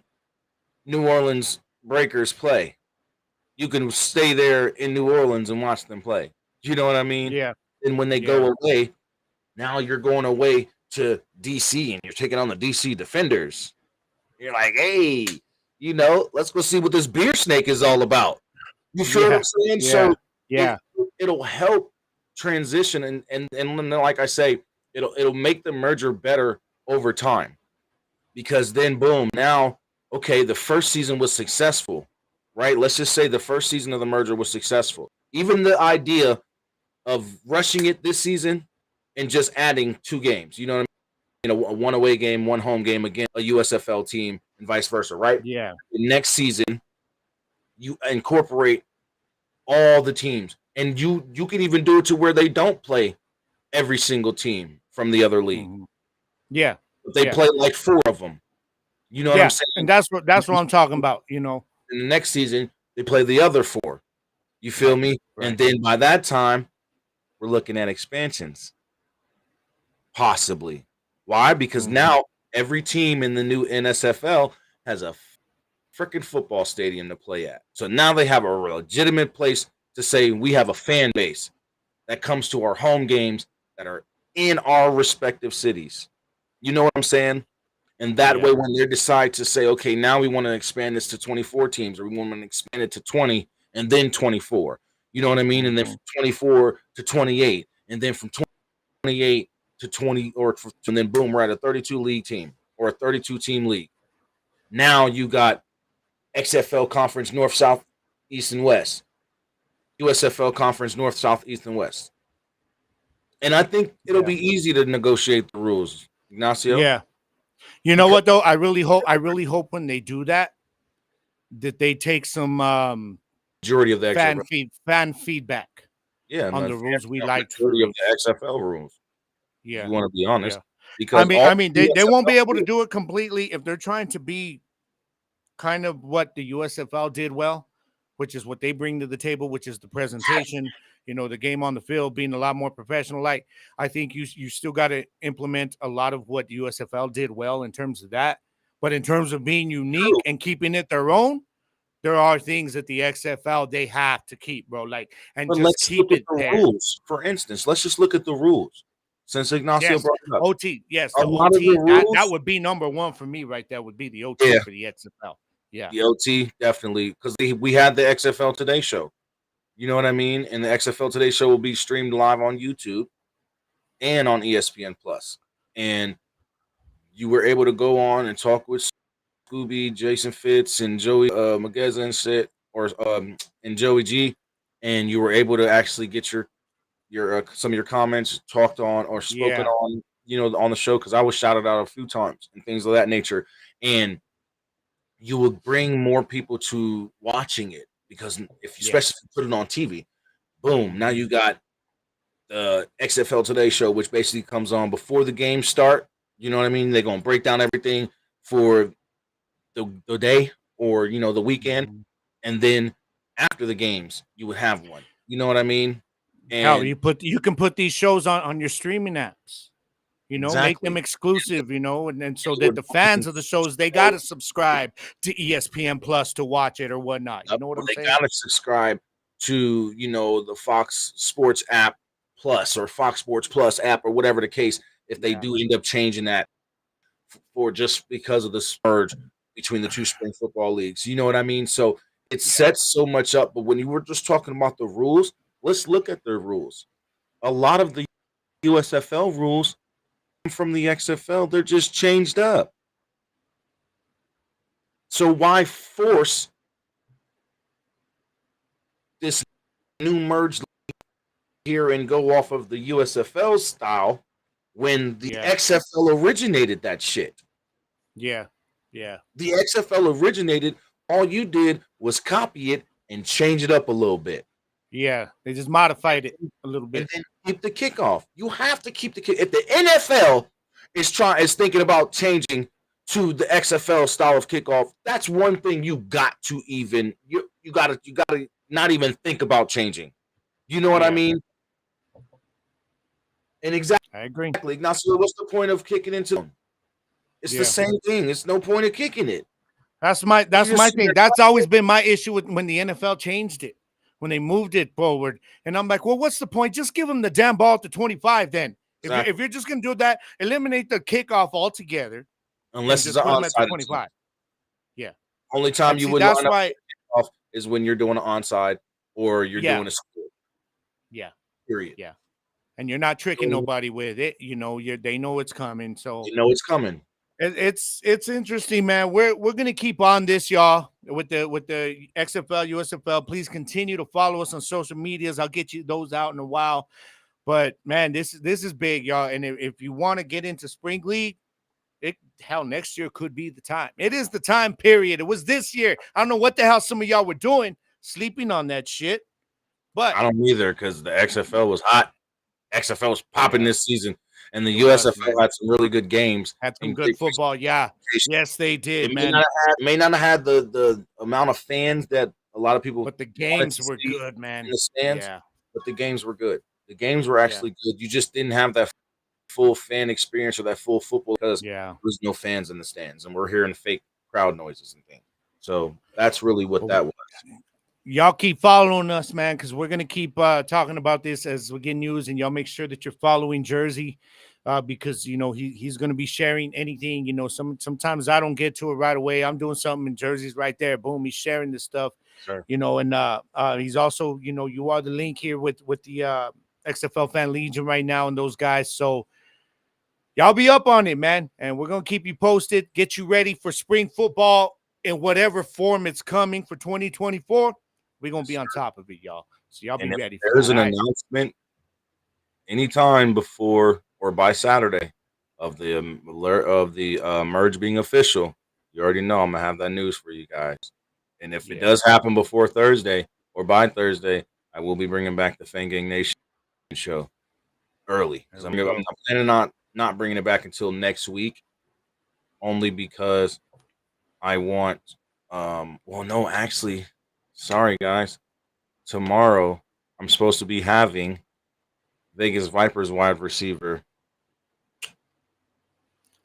New Orleans Breakers play. You can stay there in New Orleans and watch them play. You know what I mean? Yeah. And when they go away, now you're going away to DC and you're taking on the DC Defenders. You're like, hey, let's go see what this beer snake is all about. You feel what I'm saying? So it'll help transition and like I say, it'll make the merger better over time. Because then boom, now, okay, the first season was successful, right? Let's just say the first season of the merger was successful. Even the idea of rushing it this season and just adding 2 games, you know what I mean? A 1 away game, 1 home game against a USFL team and vice versa, right? Yeah. The next season, you incorporate all the teams. And you can even do it to where they don't play every single team from the other league. Mm-hmm. Yeah. But they play like 4 of them. You know what I'm saying? And that's what I'm talking about, In the next season, they play the other 4. You feel me? Right. And then by that time, we're looking at expansions. Possibly. Why? Because now every team in the new NSFL has a freaking football stadium to play at. So now they have a legitimate place to say we have a fan base that comes to our home games that are in our respective cities. You know what I'm saying? And that way, when they decide to say, okay, now we want to expand this to 24 teams, or we want to expand it to 20 and then 24. You know what I mean? And then from 24 to 28, and then from 28 to 20, and then boom, we're at a 32 league team or a 32 team league. Now you got XFL Conference North, South, East, and West. USFL Conference North, South, East, and West. And I think it'll be easy to negotiate the rules, Ignacio. Yeah. You know what though? I really hope when they do that they take some majority of the fan feedback. Yeah, on the rules we like. Majority of the XFL rules. Yeah. You want to be honest. Yeah. Because I mean they won't be able to do it completely if they're trying to be kind of what the USFL did well, which is what they bring to the table, which is the presentation, the game on the field being a lot more professional. Like, I think you still got to implement a lot of what the USFL did well in terms of that. But in terms of being unique and keeping it their own, there are things that the XFL, they have to keep, bro. Like, and but just keep it the there. Rules. For instance, let's just look at the rules. Since Ignacio brought it up. OT, yes. The OT, that would be number 1 for me right there, would be the OT for the XFL. Yeah. The OT, definitely. Because we had the XFL Today show. You know what I mean? And the XFL Today show will be streamed live on YouTube and on ESPN Plus. And you were able to go on and talk with Scooby, Jason Fitz, and Joey Mageza and shit, and Joey G. And you were able to actually get your some of your comments talked on or spoken on, on the show, because I was shouted out a few times and things of that nature. And you will bring more people to watching it, because especially if you put it on TV, boom, now you got the XFL Today show, which basically comes on before the games start. You know what I mean? They're going to break down everything for the day or, the weekend. And then after the games, you would have one. You know what I mean? And you can put these shows on your streaming apps. Make them exclusive, and so that the fans of the shows, they got to subscribe to ESPN Plus to watch it or whatnot. You know what I'm saying? They got to subscribe to, the Fox Sports app Plus or Fox Sports Plus app or whatever the case, if they do end up changing that for just because of the merge between the 2 spring football leagues. You know what I mean? So it sets so much up. But when you were just talking about the rules, let's look at their rules. A lot of the USFL rules from the XFL, they're just changed up. So why force this new merge here and go off of the USFL style when the XFL originated that shit? Yeah. The XFL originated, all you did was copy it and change it up a little bit. Yeah, they just modified it a little bit. And then keep the kickoff. You have to keep the kick. If the NFL is thinking about changing to the XFL style of kickoff, that's one thing you got to even you got to not even think about changing. You know what I mean? And I agree. exactly. Now, so what's the point of kicking into them? It's the Yeah. same thing. It's no point of kicking it. That's my You just see thing. that That's always been my issue with when the NFL changed it, when they moved it forward. And I'm like, well, what's the point? Just give them the damn ball at the 25 then. If you're just gonna do that, eliminate the kickoff altogether and unless it's just an put them at the onside. 25. Yeah. Only time And you see, would that's line up why, off is when you're doing an onside or you're yeah, doing a score. yeah, Period. yeah. And you're not tricking So nobody with it. They know it's coming. So you know it's coming. it's interesting, man. We're gonna keep on this, y'all, with the XFL, USFL. Please continue to follow us on social medias. I'll get you those out in a while. But man, this is big, y'all. And if you want to get into spring league, next year could be the time. It is the time period. It was this year. I don't know what the hell some of y'all were doing, sleeping on that shit. But I don't either because the XFL was hot. XFL was popping this season, and the it was, USFL man. had some really good games Had some and good great football. Yeah. presentation. Yes, they did, It man. may not have had the amount of fans that a lot of people But the wanted games to were see good, in man. the stands, Yeah. but the games were good. The games were Yeah. actually good. You just didn't have that full fan experience or that full football because Yeah. there was no fans in the stands, and we're hearing fake crowd noises and things. So that's really what Well, that was. y'all keep following us, man, because we're gonna keep talking about this as we get news, and y'all make sure that you're following Jerzey, because he's gonna be sharing anything. Sometimes I don't get to it right away. I'm doing something, and Jersey's right there. Boom, he's sharing this stuff. Sure. And he's also, you are the link here with the XFL Fan Legion right now and those guys. So y'all be up on it, man, and we're gonna keep you posted. Get you ready for spring football in whatever form it's coming for 2024. We're gonna be on top of it, y'all. So y'all be And if ready for there's that. an All right? announcement anytime before or by Saturday of the merge being official, you already know I'm gonna have that news for you guys. And if it Yeah. does happen before Thursday or by Thursday, I will be bringing back the Fan Gang Nation show early because There I'm we go. planning on not bringing it back until next week, only because I want. Well, no, actually, sorry guys. Tomorrow I'm supposed to be having Vegas Vipers wide receiver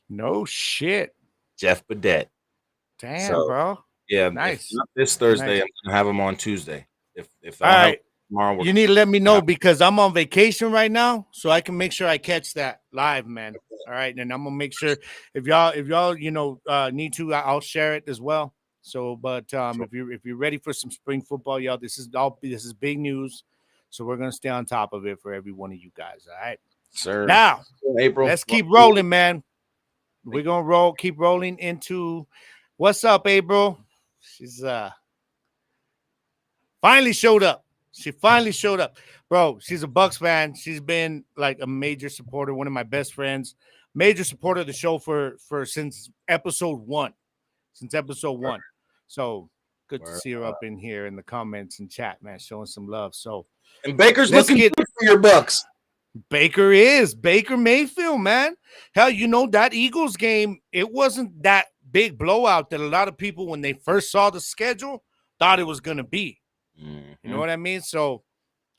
No shit. Jeff Badette. Damn, So bro. yeah, if Nice. not this Thursday, Nice. I'm gonna have him on Tuesday. If I All don't have right. tomorrow, we're You need to let me know because I'm on vacation right now, so I can make sure I catch that live, man. All right, and I'm gonna make sure if y'all need to, I'll share it as well. So, but if you're ready for some spring football, y'all, this is big news. So we're gonna stay on top of it for every one of you guys. All right. sir. Now April, let's keep rolling, man. We're gonna keep rolling into what's up, April. She's finally showed up. She finally showed up. Bro, she's a Bucks fan. She's been like a major supporter, one of my best friends, major supporter of the show for since episode 1. Since episode 1. So good to see her up in here in the comments and chat, man, showing some love. So and Baker's let's looking good for your Bucks. Baker Mayfield, man. Hell, that Eagles game, it wasn't that big blowout that a lot of people, when they first saw the schedule, thought it was gonna be. You know what I mean? So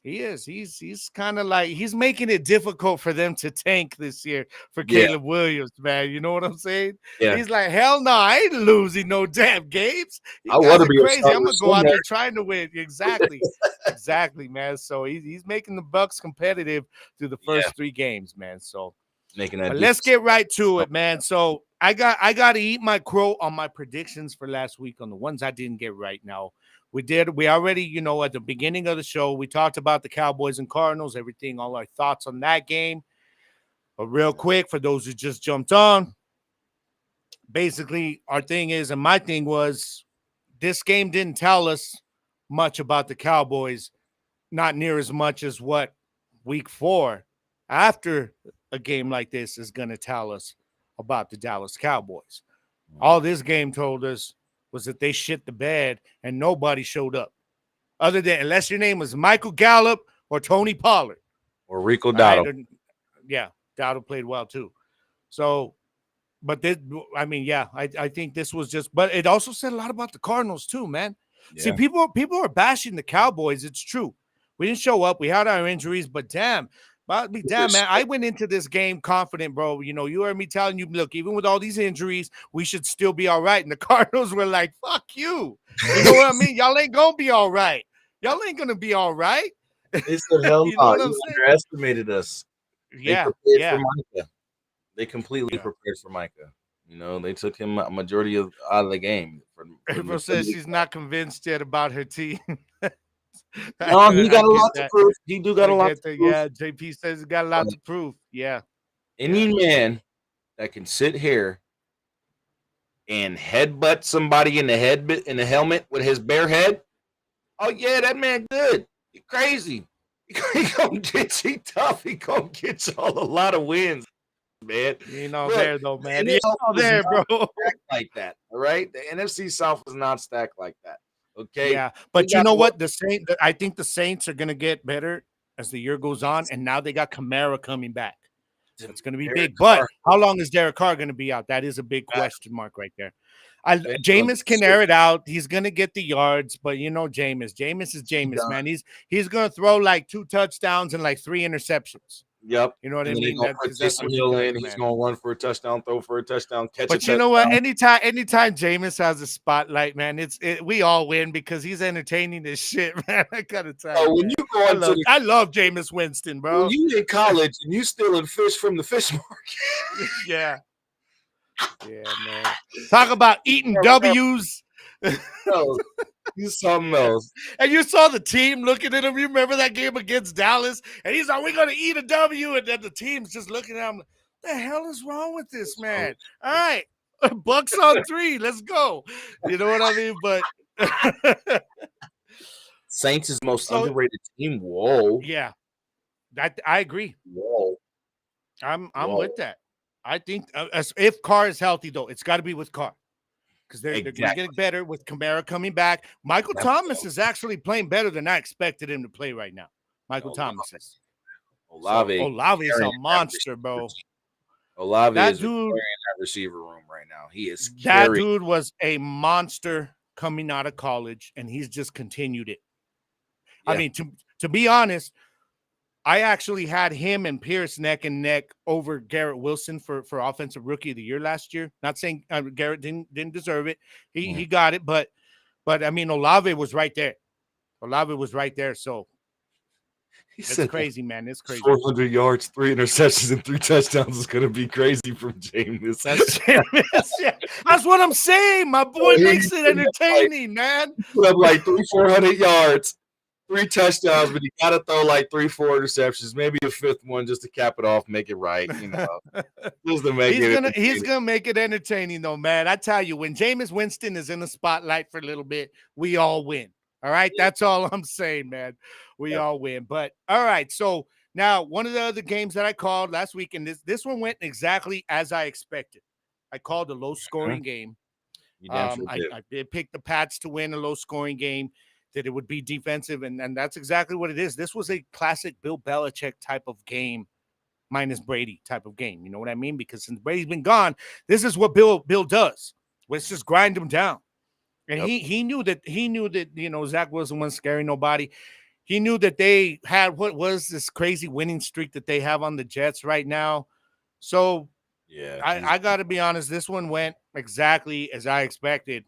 he's kind of like he's making it difficult for them to tank this year for Caleb Williams, man. You know what I'm saying? Yeah, He's like, hell no, I ain't losing no damn games. You I guys want to are be a crazy. I'm starter gonna go out somewhere. there trying to win. Exactly. Exactly, man. So he's making the Bucks competitive through the first 3 games, man. So Making that. but let's get right to it, man. So I got to eat my crow on my predictions for last week on the ones I didn't get right. Now we already, at the beginning of the show, we talked about the Cowboys and Cardinals, everything, all our thoughts on that game. But real quick, for those who just jumped on, basically our thing is, and my thing was, this game didn't tell us much about the Cowboys, not near as much as what week 4 after a game like this is going to tell us about the Dallas Cowboys. All this game told us was that they shit the bed and nobody showed up. Other than, unless your name was Michael Gallup or Tony Pollard. Or Rico Dowdle. Right? Yeah, Dowdle played well too. So, but this, I think this was just, but it also said a lot about the Cardinals too, man. Yeah. See, people are bashing the Cowboys. It's true. We didn't show up. We had our injuries, but damn, Well, be damn, man. I went into this game confident, bro. You know, you heard me telling you, look, even with all these injuries, we should still be all right. And the Cardinals were like, fuck you. You know what I mean? Y'all ain't going to be all right. Y'all ain't going to be all right. They said, hell You know no. what I'm You saying? underestimated us. They Yeah, prepared yeah. for Micah. They completely prepared for Micah. You know, they took him a majority out of the game. April says she's not convinced yet about her team. No, he got a lot to that. prove. He do got I a lot get to that. prove. Yeah, JP says he's got a lot to prove. Yeah. Any man that can sit here and headbutt somebody in the helmet with his bare head, oh yeah, that man good. He crazy. He gonna get you tough. He gonna get y'all a lot of wins, man. You know, Look, there though, man. the You NFC know, is there, not bro. stacked like that. All right, the NFC South is not stacked like that. Okay. Yeah, but you know what? I think the Saints are gonna get better as the year goes on, and now they got Kamara coming back. It's going to be big. But how long is Derek Carr going to be out? That is a big question mark right there. Jameis can air it out. He's going to get the yards, but you know Jameis. Jameis is Jameis, man. He's going to throw like 2 touchdowns and like 3 interceptions. Yep. You know what I mean? mean? That's what he'll in. He's going to run for a touchdown, throw for a touchdown, catch a touchdown. But you know what? Anytime Jameis has a spotlight, man, we all win because he's entertaining this shit, man. I gotta tell you. When you go I love Jameis Winston, bro. When you in college and you stealing fish from the fish market. Yeah. Yeah, man. Talk about eating W's. He's something else. And you saw the team looking at him. You remember that game against Dallas? And he's like, we're going to eat a W. And then the team's just looking at him. What the hell is wrong with this man? All right. Bucks on 3. Let's go. You know what I mean? But Saints is most underrated team. Whoa. Yeah. I agree. Whoa. I'm with that. I think if Carr is healthy, though, it's got to be with Carr. Because they're going to get better with Kamara coming back. Michael Thomas is actually playing better than I expected him to play right now. Michael Thomas is. Olave is a monster, bro. Olave is in that receiver room right now. He is that dude was a monster coming out of college, and he's just continued it. Yeah. I mean, to be honest, I actually had him and Pierce neck and neck over Garrett Wilson for offensive rookie of the year last year. Not saying Garrett didn't deserve it. He got it, but I mean, Olave was right there. Olave was right there. So it's crazy, man. It's crazy. 400 yards, 3 interceptions, and 3 touchdowns is going to be crazy from Jameis. That's Jameis. Yeah. That's what I'm saying. My boy makes it entertaining, man. Put up like 400 yards. 3 touchdowns, but he got to throw like 3-4 interceptions, maybe a 5th one just to cap it off, make it right. You know, just to make he's gonna make it entertaining, though, man. I tell you, when Jameis Winston is in the spotlight for a little bit, we all win. All right, that's all I'm saying, man. We all win. But all right, so now one of the other games that I called last week, and this one went exactly as I expected. I called a low-scoring game. I did pick the Pats to win a low-scoring game. That it would be defensive, and that's exactly what it is. This was a classic Bill Belichick type of game, minus Brady type of game. You know what I mean? Because since Brady's been gone, this is what Bill does. Let's just grind him down. And he knew that you know Zach Wilson wasn't scaring nobody. He knew that they had what was this crazy winning streak that they have on the Jets right now. So yeah, I got to be honest. This one went exactly as I expected.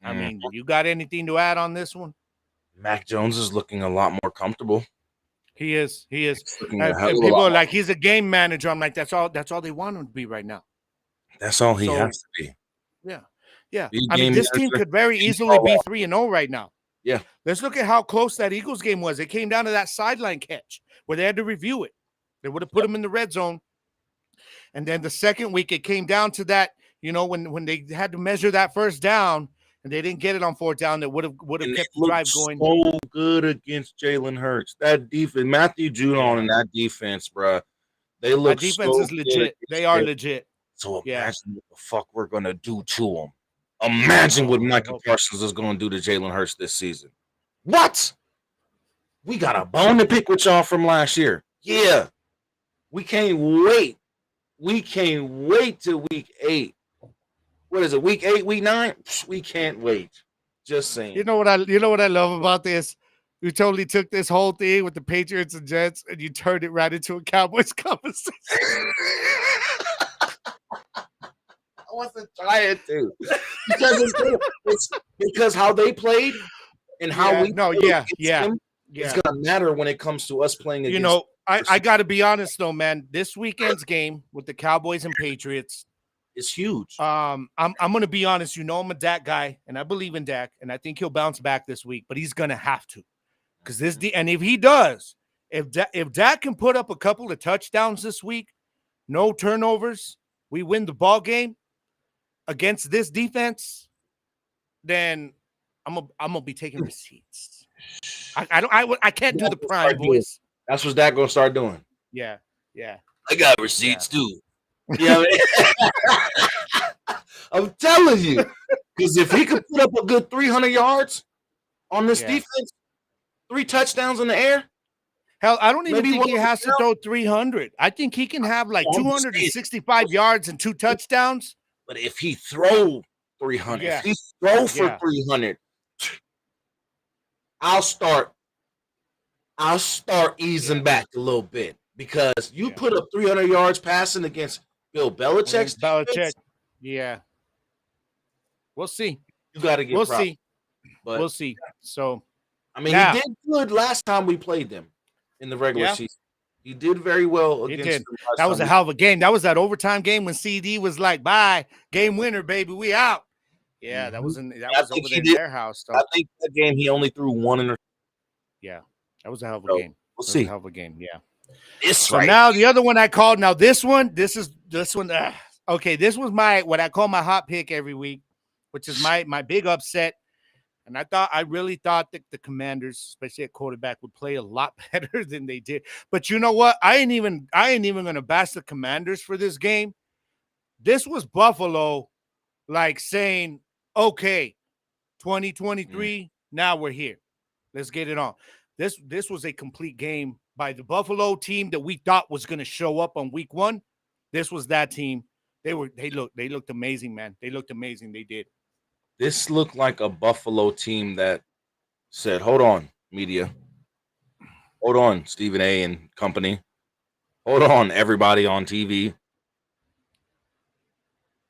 I mean, you got anything to add on this one? Mac Jones is looking a lot more comfortable. He is. And people are like, he's a game manager. I'm like, that's all they want him to be right now. That's all he has to be. Yeah. I mean, this team could very easily be 3-0 right now. Yeah. Let's look at how close that Eagles game was. It came down to that sideline catch where they had to review it. They would have put him in the red zone. And then the second week, it came down to that, you know, when they had to measure that first down, and they didn't get it on 4th down, that would have kept the drive going. So good against Jalen Hurts. That defense, Matthew Judon and that defense, bro. They look. That defense is legit. They are legit. So imagine what the fuck we're gonna do to them. Imagine what Michael Parsons is gonna do to Jalen Hurts this season. What? We got a bone to pick with y'all from last year. Yeah, we can't wait. We can't wait till week 8. What is it? Week 8, week 9? We can't wait. Just saying. You know what I love about this? You totally took this whole thing with the Patriots and Jets and you turned it right into a Cowboys conversation. I wasn't trying to it's because how they played and how we played against them, it's gonna matter when it comes to us playing against. You know, I got to be honest though, man. This weekend's game with the Cowboys and Patriots is huge. I'm gonna be honest. You know, I'm a Dak guy, and I believe in Dak, and I think he'll bounce back this week. But he's gonna have to, because and if he does, if Dak can put up a couple of touchdowns this week, no turnovers, we win the ball game against this defense, then I'm gonna be taking receipts. I can't do the prime voice. That's what Dak gonna start doing. Yeah. I got receipts too. Yeah, I'm telling you, because if he could put up a good 300 yards on this defense, 3 touchdowns in the air. Hell, I don't even think he has to throw 300. I think he can have like 265 yards and 2 touchdowns. But if he throw 300, if he throw for 300, I'll start easing back a little bit, because you put up 300 yards passing against Bill Belichick's defense. Yeah. We'll see. You got to get props. See. But we'll see. So, I mean, he did good last time we played them in the regular season. He did very well against them. That was a hell of a game. That was that overtime game when CD was like, "Bye, game winner, baby, we out." Yeah, that was over there in their house. So. I think that game he only threw 1 interception. Yeah, that was a hell of a game. We'll see. Hell of a game. Yeah. So now the other one I called. Now this one. Okay, this was what I call my hot pick every week, which is my big upset. And I really thought that the Commanders, especially at quarterback, would play a lot better than they did. But you know what? I ain't even gonna bash the Commanders for this game. This was Buffalo, like saying, "Okay, 2023, now we're here. Let's get it on." This was a complete game by the Buffalo team that we thought was gonna show up on week 1. This was that team. They looked amazing, man. They looked amazing. They did. This looked like a Buffalo team that said, "Hold on, media. Hold on, Stephen A. and company. Hold on, everybody on TV.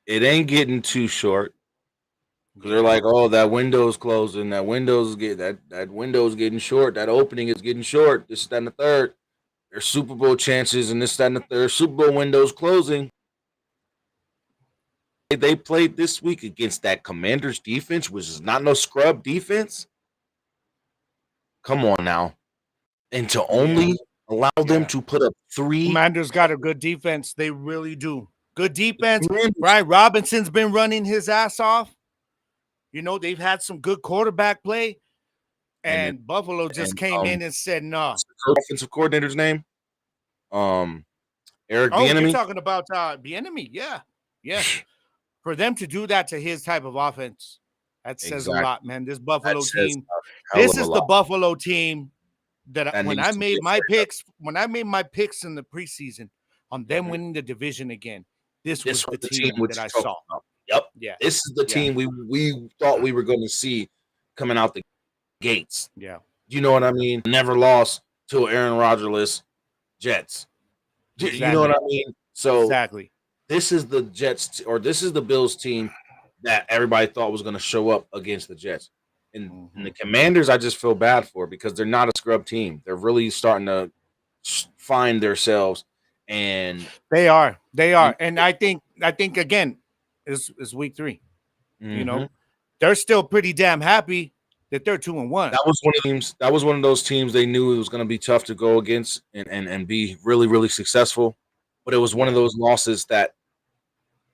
It ain't getting too short." They're like, "Oh, that window's closing. That window's getting short. That opening is getting short. This, that, and the third. There's Super Bowl chances, and this, that, and the third. Super Bowl window's closing." They played this week against that Commanders defense, which is not no scrub defense. Come on now. And to only allow them to put up 3. Commanders got a good defense. They really do. Good defense. Brian Robinson's been running his ass off. You know, they've had some good quarterback play. And Buffalo just came in and said, "No." What's the offensive coordinator's name? Eric Bieniemy. You're talking about Bieniemy. Yeah. For them to do that to his type of offense, that says a lot, man. This Buffalo team, this is the Buffalo team that when I made my picks in the preseason on them winning the division again, this was the team that I saw. Yep. Yeah. This is the team we thought we were going to see coming out the gates. Yeah. You know what I mean? Never lost to Aaron Rodgers-less Jets. Exactly. You know what I mean? So exactly. This is the Jets, or this is the Bills team that everybody thought was going to show up against the Jets. And the Commanders, I just feel bad for, because they're not a scrub team. They're really starting to find themselves, and they are. And I think again, is week 3. You know, they're still pretty damn happy that they're 2-1. That was one of the teams. That was one of those teams they knew it was going to be tough to go against and be really, really successful. But it was one of those losses that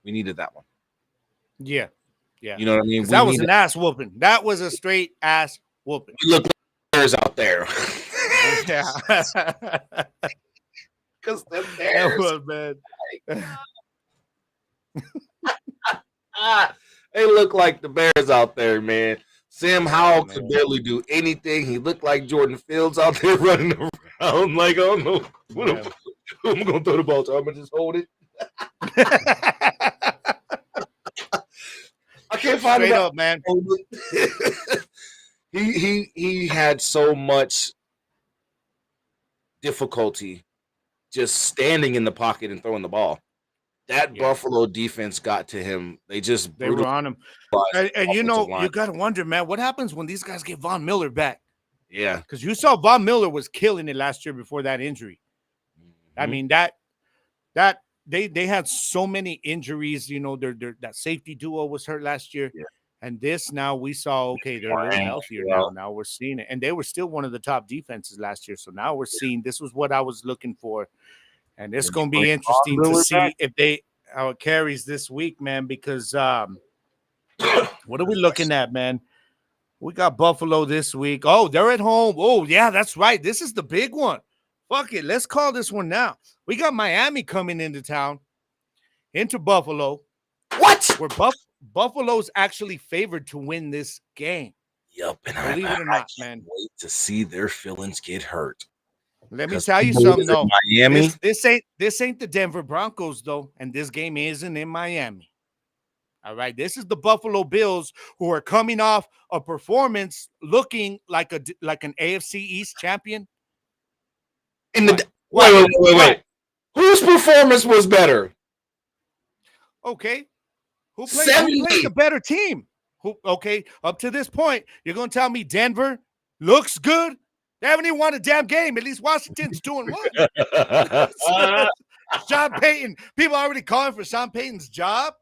we needed that one. Yeah. You know what I mean? That was an ass whooping. That was a straight ass whooping. We look like bears out there. Yeah. Because the Bears. That was, man. They look like the Bears out there, man. Sam Howell could barely do anything. He looked like Jordan Fields out there running around. Like, I don't know who I'm going to throw the ball to. I'm going to just hold it. I can't find it up, man. He had so much difficulty just standing in the pocket and throwing the ball. That Yeah. Buffalo defense got to him. They just They were brutalized on him. the And you offensive know, line. you got to wonder, man, what happens when these guys get Von Miller back? Yeah. Because you saw Von Miller was killing it last year before that injury. I mean, that they had so many injuries. You know, that safety duo was hurt last year. Yeah. And this now we saw, okay, they're a little healthier now. Now we're seeing it. And they were still one of the top defenses last year. So now we're seeing this was what I was looking for. And it's going to be interesting to see if how it carries this week, man, because what are we looking at, man? We got Buffalo this week. Oh, they're at home. Oh, yeah, that's right. This is the big one. Fuck it. Let's call this one now. We got Miami coming into town, into Buffalo. What? Where Buffalo's actually favored to win this game. Yep. And Believe it or not, man. Wait to see their feelings get hurt. Let me tell you something, though. Miami. This ain't the Denver Broncos, though, and this game isn't in Miami. All right, this is the Buffalo Bills who are coming off a performance looking like an AFC East champion. Wait. Whose performance was better? Okay. Who played the better team? Okay, up to this point, you're going to tell me Denver looks good? They haven't even won a damn game. At least Washington's doing one. Sean Payton. People are already calling for Sean Payton's job.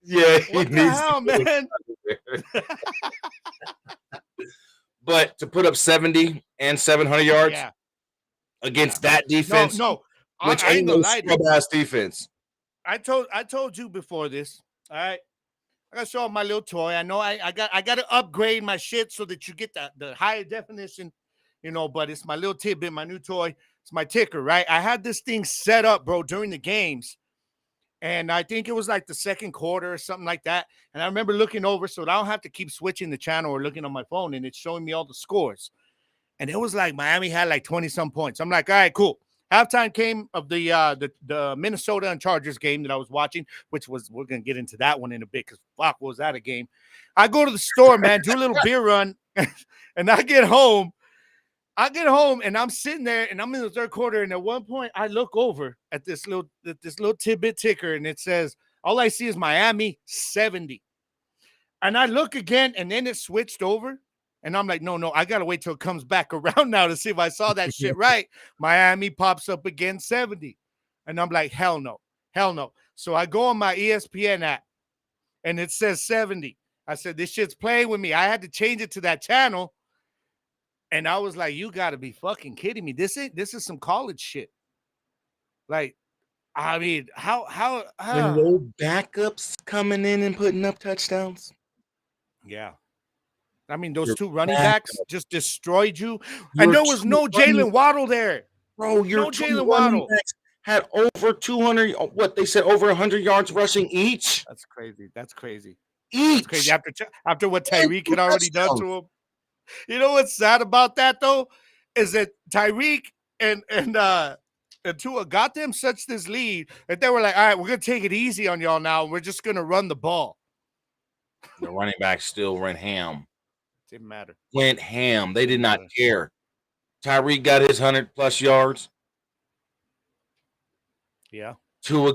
Yeah, what the hell, man? But to put up 70 and 700 yards against that defense, which ain't no scrub-ass defense. I told you before this. All right, I gotta show off my little toy. I know I got to upgrade my shit so that you get the higher definition, you know. But it's my little tidbit, my new toy. It's my ticker, right? I had this thing set up, bro, during the games. And I think it was like the second quarter or something like that. And I remember looking over so that I don't have to keep switching the channel or looking on my phone. And it's showing me all the scores. And it was like Miami had like 20-some points. I'm like, all right, cool. Halftime came of the Minnesota and Chargers game that I was watching, which was, we're going to get into that one in a bit because fuck, was that a game? I go to the store, man, do a little beer run, and I get home. And I'm sitting there and I'm in the third quarter. And at one point I look over at this little tidbit ticker and it says, all I see is Miami 70. And I look again and then it switched over. And I'm like, no, I got to wait till it comes back around now to see if I saw that shit right. Miami pops up again 70. And I'm like, hell no. So I go on my ESPN app and it says 70. I said, this shit's playing with me. I had to change it to that channel. And I was like, you got to be fucking kidding me. This is some college shit. Like, I mean, how when no backups coming in and putting up touchdowns? Yeah. I mean, those two running backs just destroyed you. And there was no Jalen Waddle there. Bro, your Jalen Waddle had over 200, what they said, over 100 yards rushing each. That's crazy. Each. That's crazy. After what Tyreek had already done to him. You know what's sad about that, though, is that Tyreek and Tua got them such this lead that they were like, all right, we're going to take it easy on y'all now. We're just going to run the ball. The running back still went ham. Didn't matter. Went ham. They did not care. Tyreek got his 100-plus yards. Yeah. Tua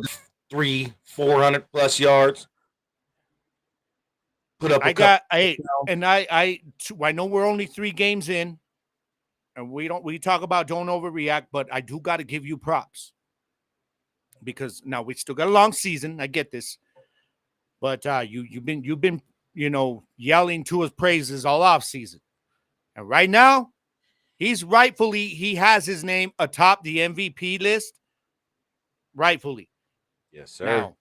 400-plus yards. Put up I know we're only 3 games in, and we talk about don't overreact, but I do got to give you props because now we still got a long season. I get this, but you've been yelling to his praises all off season, and right now he has his name atop the MVP list, rightfully. Yes, sir. Now,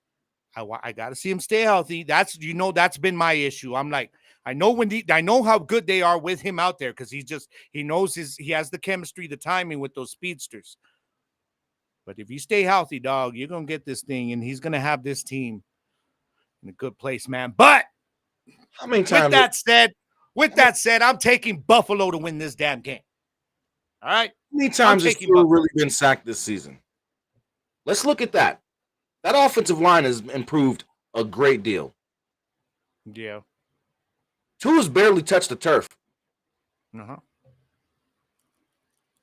I got to see him stay healthy. That's been my issue. I'm like, I know how good they are with him out there because he knows he has the chemistry, the timing with those speedsters. But if you stay healthy, dog, you're going to get this thing and he's going to have this team in a good place, man. But how many times? With that said, I'm taking Buffalo to win this damn game. All right. How many times has Tua really been sacked this season? Let's look at that. That offensive line has improved a great deal. Yeah. Tua's barely touched the turf. Uh-huh.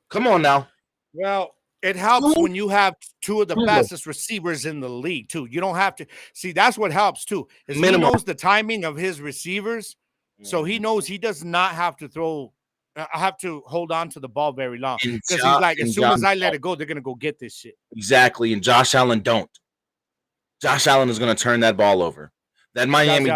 Come on now. Well, it helps when you have two of the Minimum. fastest receivers in the league, too. You don't have to see that's what helps too. Is he Minimum. knows the timing of his receivers, so he knows he does not have to throw. I have to hold on to the ball very long because he's like, as soon as I let it go, they're gonna go get this shit. Exactly, and Josh Allen don't. Josh Allen is going to turn that ball over. That Miami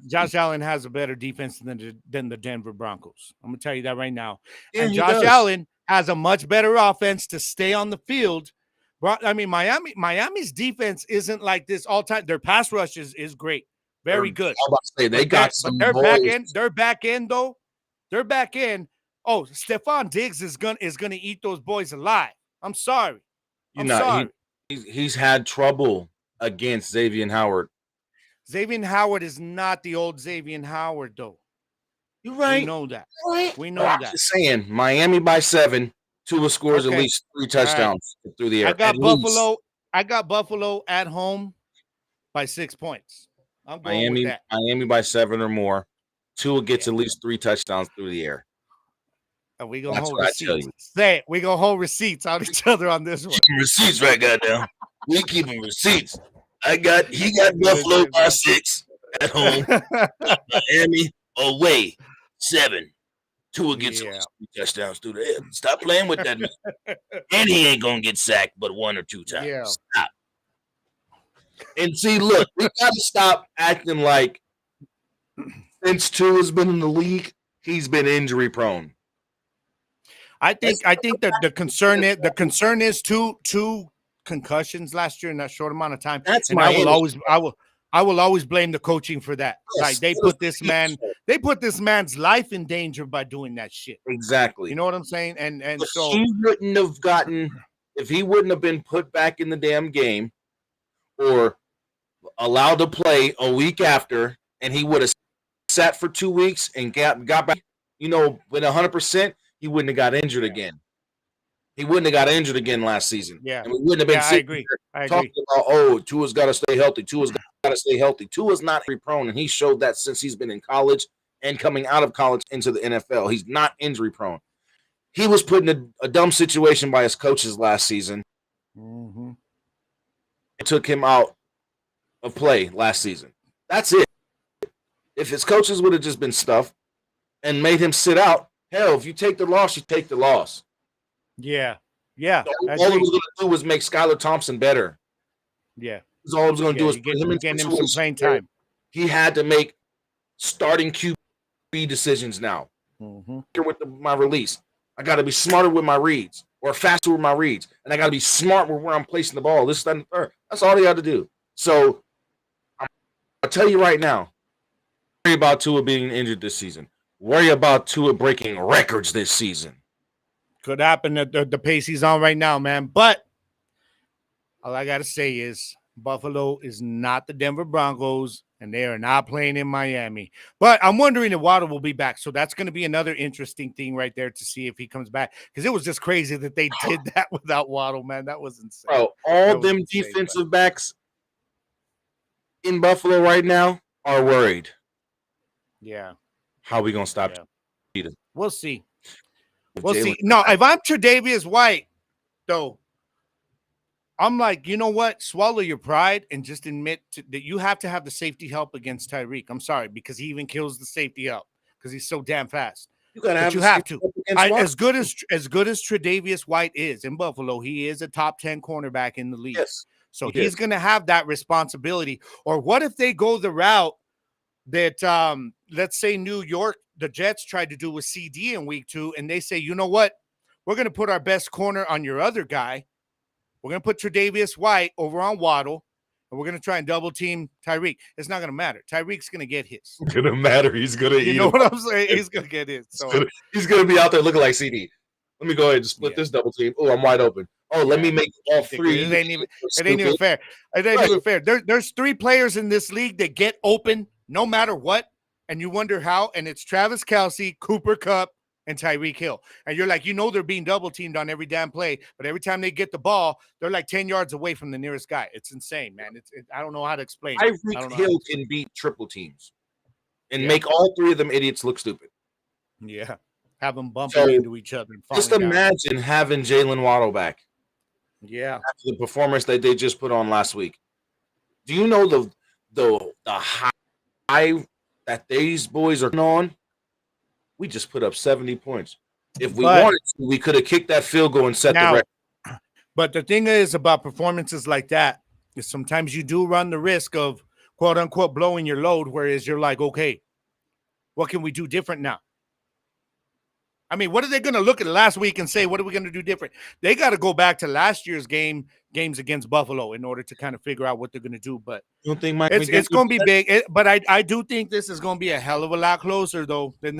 Josh Allen has a better defense than the Denver Broncos. I'm gonna tell you that right now. Yeah, and Josh Allen has a much better offense to stay on the field. I mean, Miami's defense isn't like this all time. Their pass rush is great, very good. I'm about to say they got some. Their back end though. Their back end. Oh, Stephon Diggs is gonna eat those boys alive. I'm sorry. Sorry. He's had trouble against Xavier Howard. Xavier Howard is not the old Xavier Howard, though. You're right. We know that. Right. We know that. I'm just saying, Miami by 7. Tua scores at least 3 touchdowns through the air. I got Buffalo at home by 6 points. I'm going with that. Miami by 7 or more. Tua gets at least 3 touchdowns through the air. And we gonna hold receipts. Say it. We gonna hold receipts on each other on this one. Keeping receipts right goddamn. We keeping receipts. He got Buffalo by 6 at home. Miami away 7. Tua gets 3 touchdowns through the air. Stop playing with that man. And he ain't gonna get sacked but 1 or 2 times. Yeah. Stop. And see, look, we gotta stop acting like since Tua's been in the league, he's been injury prone. I think that the concern is two concussions last year in that short amount of time. I will always blame the coaching for that. Yes, like they put this man's life in danger by doing that shit. Exactly. You know what I'm saying? And but so he wouldn't have gotten if he wouldn't have been put back in the damn game or allowed to play a week after, and he would have sat for 2 weeks and got back, with 100%. He wouldn't have got injured again. He wouldn't have got injured again last season. Yeah. And we wouldn't have been talking about, Tua's got to stay healthy. Tua's got to stay healthy. Tua's not injury prone, and he showed that since he's been in college and coming out of college into the NFL. He's not injury prone. He was put in a dumb situation by his coaches last season. Mm-hmm. It took him out of play last season. That's it. If his coaches would have just been stuffed and made him sit out, hell, if you take the loss, you take the loss. Yeah. All he was going to do was make Skylar Thompson better. Yeah. That's all he was going to do is put him in some playing time. He had to make starting QB decisions now. Mm-hmm. With my release, I got to be smarter with my reads or faster with my reads, and I got to be smart with where I'm placing the ball. This, that, and the third. That's all they had to do. So I'll tell you right now, worry about Tua being injured this season. Worry about Tua breaking records this season. Could happen at the pace he's on right now, man. But all I got to say is Buffalo is not the Denver Broncos, and they are not playing in Miami. But I'm wondering if Waddle will be back. So that's going to be another interesting thing right there to see if he comes back. Because it was just crazy that they did that without Waddle, man. That was insane. Bro, all them defensive backs in Buffalo right now are worried. Yeah. How are we going to stop Cheetah? We'll see. We'll see. No, if I'm Tre'Davious White, though, I'm like, you know what? Swallow your pride and just admit that you have to have the safety help against Tyreek. I'm sorry, because he even kills the safety help because he's so damn fast. You have to. As good as Tre'Davious White is in Buffalo, he is a top 10 cornerback in the league. Yes, so he's going to have that responsibility. Or what if they go the route that, let's say New York, the Jets tried to do with CD in week 2, and they say, you know what? We're going to put our best corner on your other guy. We're going to put Tre'Davious White over on Waddle, and we're going to try and double team Tyreek. It's not going to matter. Tyreek's going to get his. It's going to matter. He's going to eat. You know what I'm saying? He's going to get his. So he's going to be out there looking like CD. Let me go ahead and split this double team. Oh, I'm wide open. Oh, let me make all 3. It ain't even fair. It ain't even fair. There's 3 players in this league that get open no matter what, and you wonder how, and it's Travis Kelce, Cooper Kupp, and Tyreek Hill. And you're like, they're being double teamed on every damn play, but every time they get the ball, they're like 10 yards away from the nearest guy. It's insane, man. I don't know how to explain it. Tyreek Hill can beat triple teams and make all 3 of them idiots look stupid. Yeah. have them bumping So into each other and just falling down. imagine having Jalen Waddle back Yeah. after the performance that they just put on last week. Do you know the high that these boys are on? We just put up 70 points. If we But wanted to, we could have kicked that field goal and set the now, record. but the thing is about performances like that is sometimes you do run the risk of quote unquote blowing your load, whereas you're like, okay, what can we do different now? I mean, what are they going to look at last week and say, what are we going to do different? They got to go back to last year's games against Buffalo in order to kind of figure out what they're going to do. But You don't think Mike it's going to be big. But I do think this is going to be a hell of a lot closer, though, than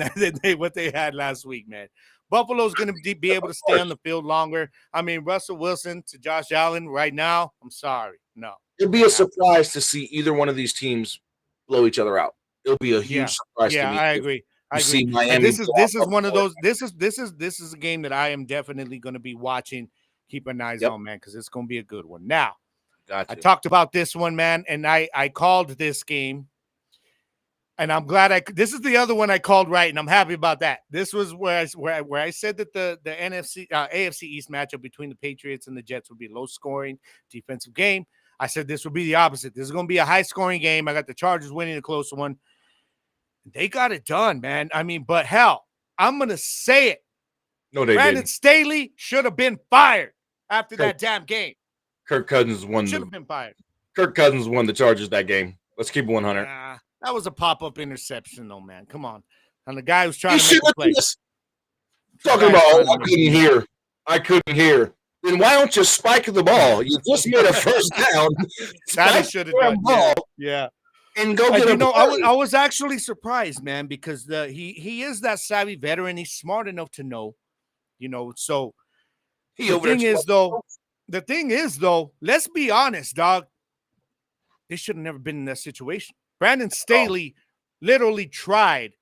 what they had last week, man. Buffalo's going to be able to stay on the field longer. I mean, Russell Wilson to Josh Allen right now, I'm sorry. No. It'll be a surprise to see either one of these teams blow each other out. It'll be a huge surprise to me. Yeah, I agree. I agree. See Miami and this is one of those. This is a game that I am definitely going to be watching, keep an eyes on, man, because it's going to be a good one. Now, I talked about this one, man, and I called this game, and I'm glad this is the other one I called right, and I'm happy about that. This was where I said that the AFC East matchup between the Patriots and the Jets would be a low scoring defensive game. I said this would be the opposite. This is going to be a high scoring game. I got the Chargers winning a close one. They got it done, man. I mean, but hell, I'm going to say it. No, they Brandon didn't. Staley should have been fired after that damn game. Kirk Cousins won. Should have been fired. Kirk Cousins won the Chargers that game. Let's keep it 100. That was a pop-up interception, though, man. Come on. And the guy who's trying to make a play. Talking about, I couldn't hear. Then why don't you spike the ball? You just made a first down. That he should have done. Yeah. And go get him. I was actually surprised, man, because he is that savvy veteran. He's smart enough to know, so the thing is though, let's be honest, dog. They should have never been in that situation. Brandon Staley literally tried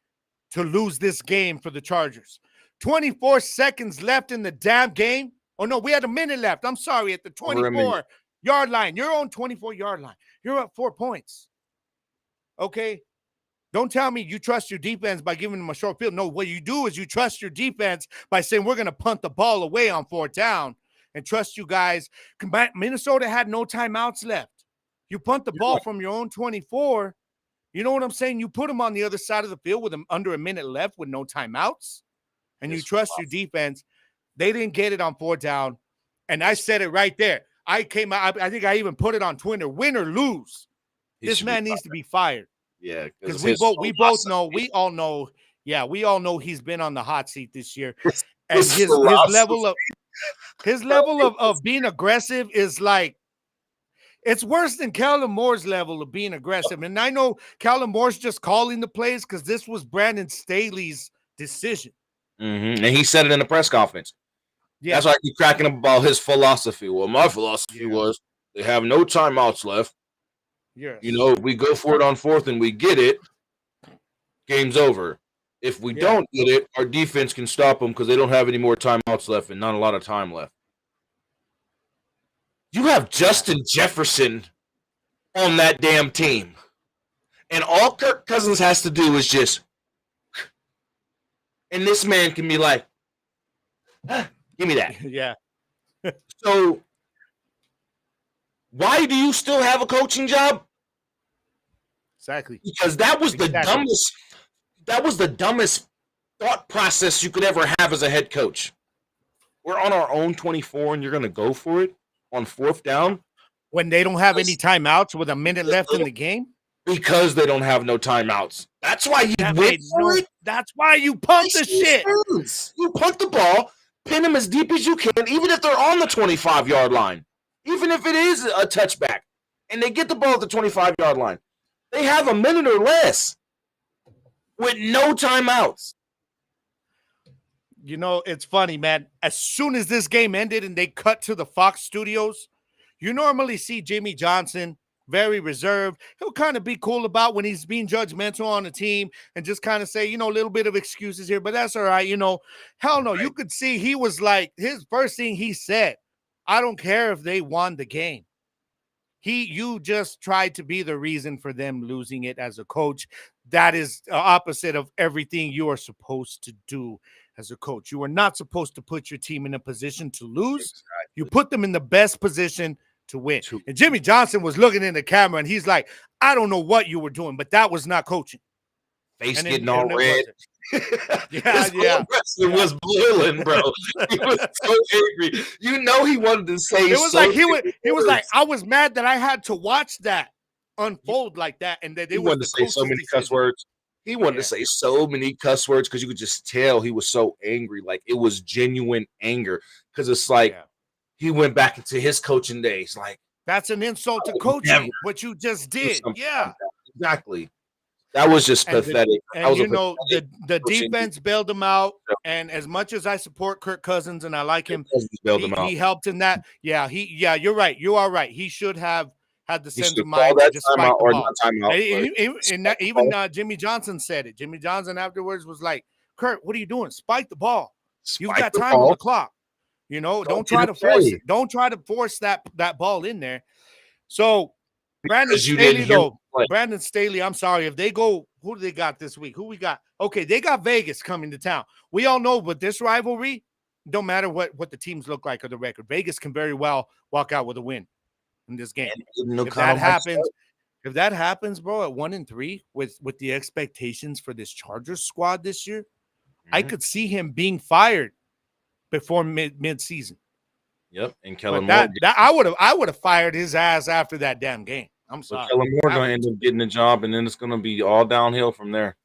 to lose this game for the Chargers. 24 seconds left in the damn game. Oh, no, we had a minute left. I'm sorry, at the 24-yard line. Your own 24-yard line. You're up 4 points. Okay? Don't tell me you trust your defense by giving them a short field. No, what you do is you trust your defense by saying we're going to punt the ball away on 4th down and trust you guys. Minnesota had no timeouts left. You punt the ball from your own 24. You know what I'm saying? You put them on the other side of the field with them under a minute left with no timeouts, and you trust your defense. They didn't get it on 4th down, and I said it right there. I came out. I think I even put it on Twitter. Win or lose, this man needs to be fired. Yeah, because we both know. We all know. Yeah, we all know he's been on the hot seat this year, and his level of being aggressive is like. It's worse than Kellen Moore's level of being aggressive. And I know Kellen Moore's just calling the plays because this was Brandon Staley's decision. Mm-hmm. And he said it in the press conference. Yeah. That's why I keep cracking up about his philosophy. Well, my philosophy was they have no timeouts left. Yes. If we go for it on 4th and we get it, game's over. If we don't get it, our defense can stop them because they don't have any more timeouts left and not a lot of time left. You have Justin Jefferson on that damn team. And all Kirk Cousins has to do is just... And this man can be like, give me that. Yeah. So, why do you still have a coaching job? Exactly. Because that was the dumbest thought process you could ever have as a head coach. We're on our own 24 and you're going to go for it on 4th down? When they don't have any timeouts with a minute left in the game? Because they don't have no timeouts. That's why you went for it. That's why you punt the shit. You punt the ball, pin them as deep as you can, even if they're on the 25-yard line. Even if it is a touchback. And they get the ball at the 25-yard line. They have a minute or less with no timeouts. It's funny, man. As soon as this game ended and they cut to the Fox studios, you normally see Jimmy Johnson very reserved. He'll kind of be cool about when he's being judgmental on the team and just kind of say, a little bit of excuses here, but that's all right. Hell no. Right. You could see he was like, his first thing he said, I don't care if they won the game. You just tried to be the reason for them losing it as a coach. That is the opposite of everything you are supposed to do as a coach. You are not supposed to put your team in a position to lose. You put them in the best position to win. And Jimmy Johnson was looking in the camera, and he's like, I don't know what you were doing, but that was not coaching. Face getting all red. Yeah, yeah. Wrestler was boiling, bro. He was so angry. You know he wanted to say. It was like he was like, I was mad that I had to watch that unfold like that, and that he wanted to say so many cuss words. He wanted to say so many cuss words because you could just tell he was so angry. Like it was genuine anger. Because it's like he went back into his coaching days. Like that's an insult to coaching. What you just did. Yeah. Like exactly. That was just pathetic. And you know, the defense bailed him out. And as much as I support Kirk Cousins and I like him, he helped in that. Yeah, you're right. You are right. He should have had the sense of mind to just spike the ball. Even Jimmy Johnson said it. Jimmy Johnson afterwards was like, Kurt, what are you doing? Spike the ball. You've got time on the clock. You know, don't try to force it. Don't try to force that ball in there. So Brandon Staley, I'm sorry. If they go, who do they got this week? Who we got? Okay, they got Vegas coming to town. We all know, but this rivalry, don't matter what the teams look like or the record. Vegas can very well walk out with a win in this game. If that happens, bro, at 1-3 with the expectations for this Chargers squad this year, I could see him being fired before mid-season. Yep, and Kellen Moore. I would have fired his ass after that damn game. I'm sorry. Kellen Moore going to end up getting a job, and then it's going to be all downhill from there.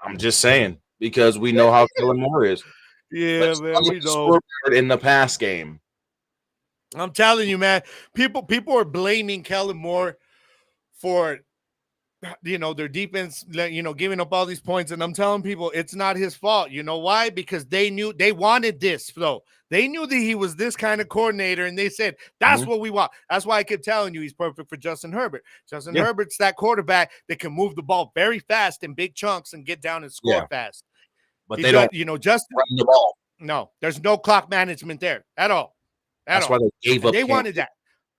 I'm just saying, because we know how Kellen Moore is. Yeah, man, we know. In the pass game. I'm telling you, man, people are blaming Kellen Moore for, you know, their defense, you know, giving up all these points. And I'm telling people it's not his fault. You know why? Because they knew they wanted this flow. They knew that he was this kind of coordinator, and they said, that's what we want. That's why I kept telling you he's perfect for Justin Herbert. Justin Herbert's that quarterback that can move the ball very fast in big chunks and get down and score fast. But they don't, you know, Justin run the ball. No, there's no clock management there at all. That's why they gave up. They wanted that.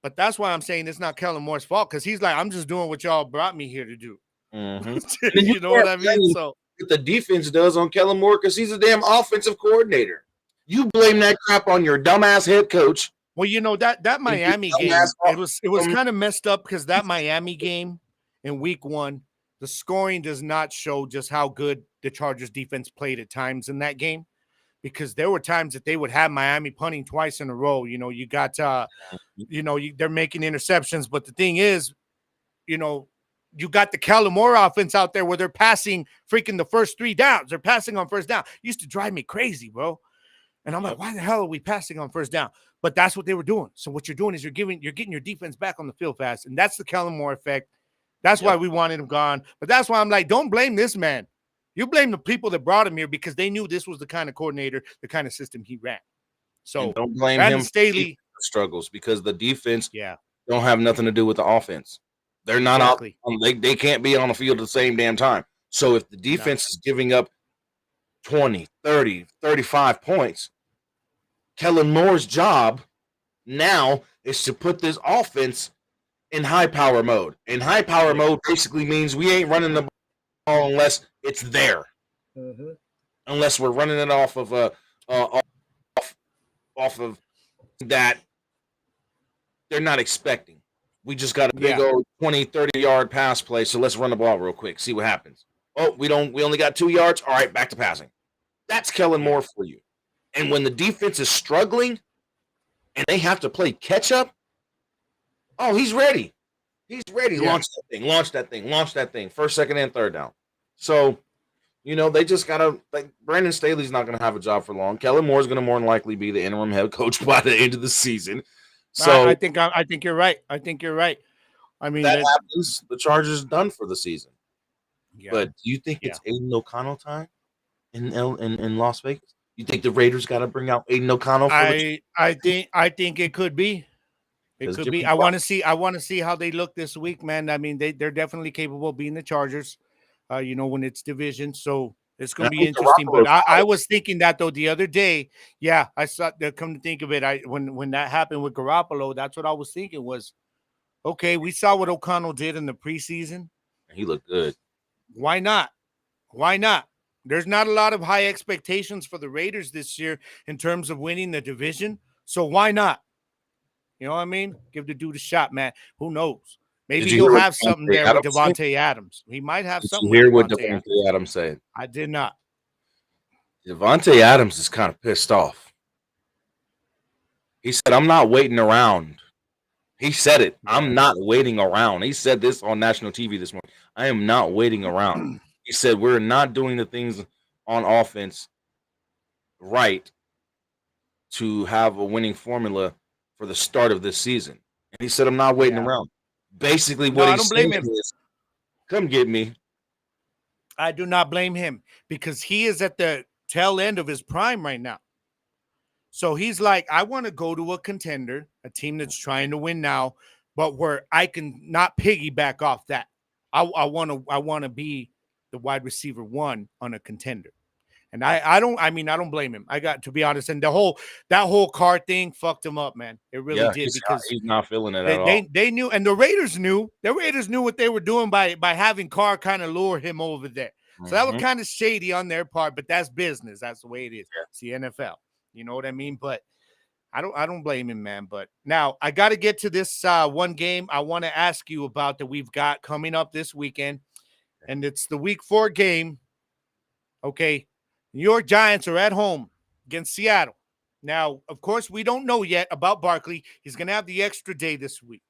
But that's why I'm saying it's not Kellen Moore's fault, because he's like, I'm just doing what y'all brought me here to do. You know what I mean? So what the defense does on Kellen Moore, because he's a damn offensive coordinator. You blame that crap on your dumbass head coach. Well, you know, that Miami game, it was kind of messed up, because that Miami game in week 1, the scoring does not show just how good the Chargers defense played at times in that game. Because there were times that they would have Miami punting twice in a row. You know, you got, you know, they're making interceptions. But the thing is, you know, you got the Kellen Moore offense out there where they're passing freaking the first 3 downs. They're passing on first down. It used to drive me crazy, bro. And I'm like, why the hell are we passing on first down? But that's what they were doing. So what you're doing is you're getting your defense back on the field fast. And that's the Kellen Moore effect. That's why we wanted him gone. But that's why I'm like, don't blame this man. You blame the people that brought him here, because they knew this was the kind of coordinator, the kind of system he ran. So and don't blame Brandon him Staley for struggles, because the defense don't have nothing to do with the offense. They're not out. They can't be on the field at the same damn time. So if the defense is giving up 20, 30, 35 points, Kellen Moore's job now is to put this offense in high power mode. And high power mode basically means we ain't running the ball unless it's there. Unless we're running it off of that they're not expecting. We just got a big old 20, 30-yard pass play, so let's run the ball real quick, see what happens. Oh, we only got 2 yards. All right, back to passing. That's Kellen Moore for you. And when the defense is struggling and they have to play catch up, oh, he's ready. He's ready. Launch that thing. First, second, and third down. So, you know, they just got to, like, Brandon Staley's not going to have a job for long. Kellen Moore's going to more than likely be the interim head coach by the end of the season. So I think you're right. I mean, that happens, the Chargers done for the season. But do you think it's Aiden O'Connell time in Las Vegas? You think the Raiders got to bring out Aiden O'Connell? I think it could be. It could be. I want to see how they look this week, man. I mean, they're definitely capable of being the Chargers. You know, when it's division, so it's going to be interesting. But I was thinking that though the other day. Yeah, I saw. Come to think of it, when that happened with Garoppolo, that's what I was thinking was, okay, we saw what O'Connell did in the preseason. He looked good. Why not? There's not a lot of high expectations for the Raiders this year in terms of winning the division. So why not? You know what I mean? Give the dude a shot, man. Who knows? Did Maybe you he'll hear what have something Devontae there with Adams said? Devontae Adams. He might have Did something you with hear what Devontae Adams. Devontae Adams said? I did not. Devontae Adams is kind of pissed off. He said, I'm not waiting around. He said it. Yeah. I'm not waiting around. He said this on national TV this morning. I am not waiting around. He said, we're not doing the things on offense right to have a winning formula for the start of this season. And he said, I'm not waiting around. Basically, what I he's don't blame saying him. is, come get me. I do not blame him because he is at the tail end of his prime right now. So he's like, I want to go to a contender, a team that's trying to win now, but where I can not piggyback off that. I want to be the wide receiver one on a contender. And I don't blame him. I got to be honest. And that whole car thing fucked him up, man. It really did because he's not feeling it at all. They knew, and the Raiders knew. The Raiders knew what they were doing by having Carr kind of lure him over there. So that was kind of shady on their part, but that's business. That's the way it is. Yeah. It's the NFL. You know what I mean? But I don't blame him, man. But now I got to get to this one game I want to ask you about that we've got coming up this weekend, and it's the Week 4 game. Okay, New York Giants are at home against Seattle. Now, of course, we don't know yet about Barkley. He's going to have the extra day this week.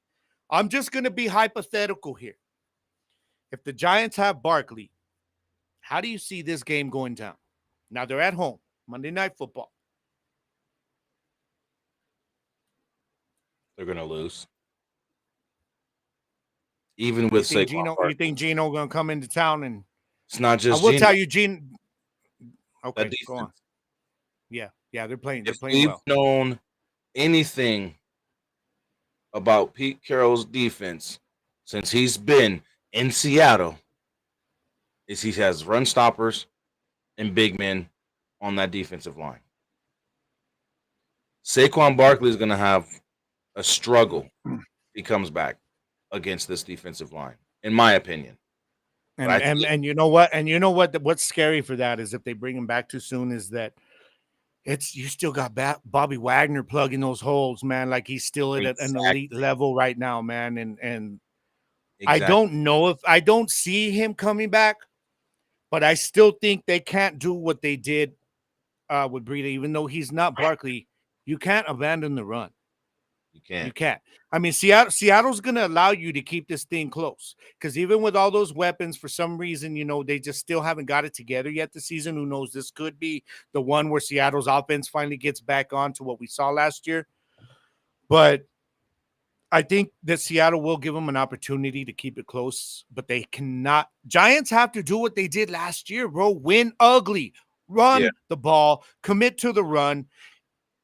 I'm just going to be hypothetical here. If the Giants have Barkley, how do you see this game going down? Now, they're at home, Monday Night Football. They're going to lose. Even with Saquon. You think Geno going to come into town? And it's not just I will Geno. tell you, Geno. Okay, go on. Yeah, they're playing. They're playing well. If we've known anything about Pete Carroll's defense since he's been in Seattle, is he has run stoppers and big men on that defensive line. Saquon Barkley is going to have a struggle if he comes back against this defensive line, in my opinion. And you know what? And you know what? What's scary for that is if they bring him back too soon is that you still got Bobby Wagner plugging those holes, man. Like he's still at an elite level right now, man. And exactly. I don't see him coming back, but I still think they can't do what they did with Breida, even though he's not Barkley. You can't abandon the run. You can't. I mean, Seattle's going to allow you to keep this thing close because even with all those weapons, for some reason, they just still haven't got it together yet this season. Who knows? This could be the one where Seattle's offense finally gets back on to what we saw last year. But I think that Seattle will give them an opportunity to keep it close, but they cannot. Giants have to do what they did last year, bro. Win ugly. Run the ball. Commit to the run.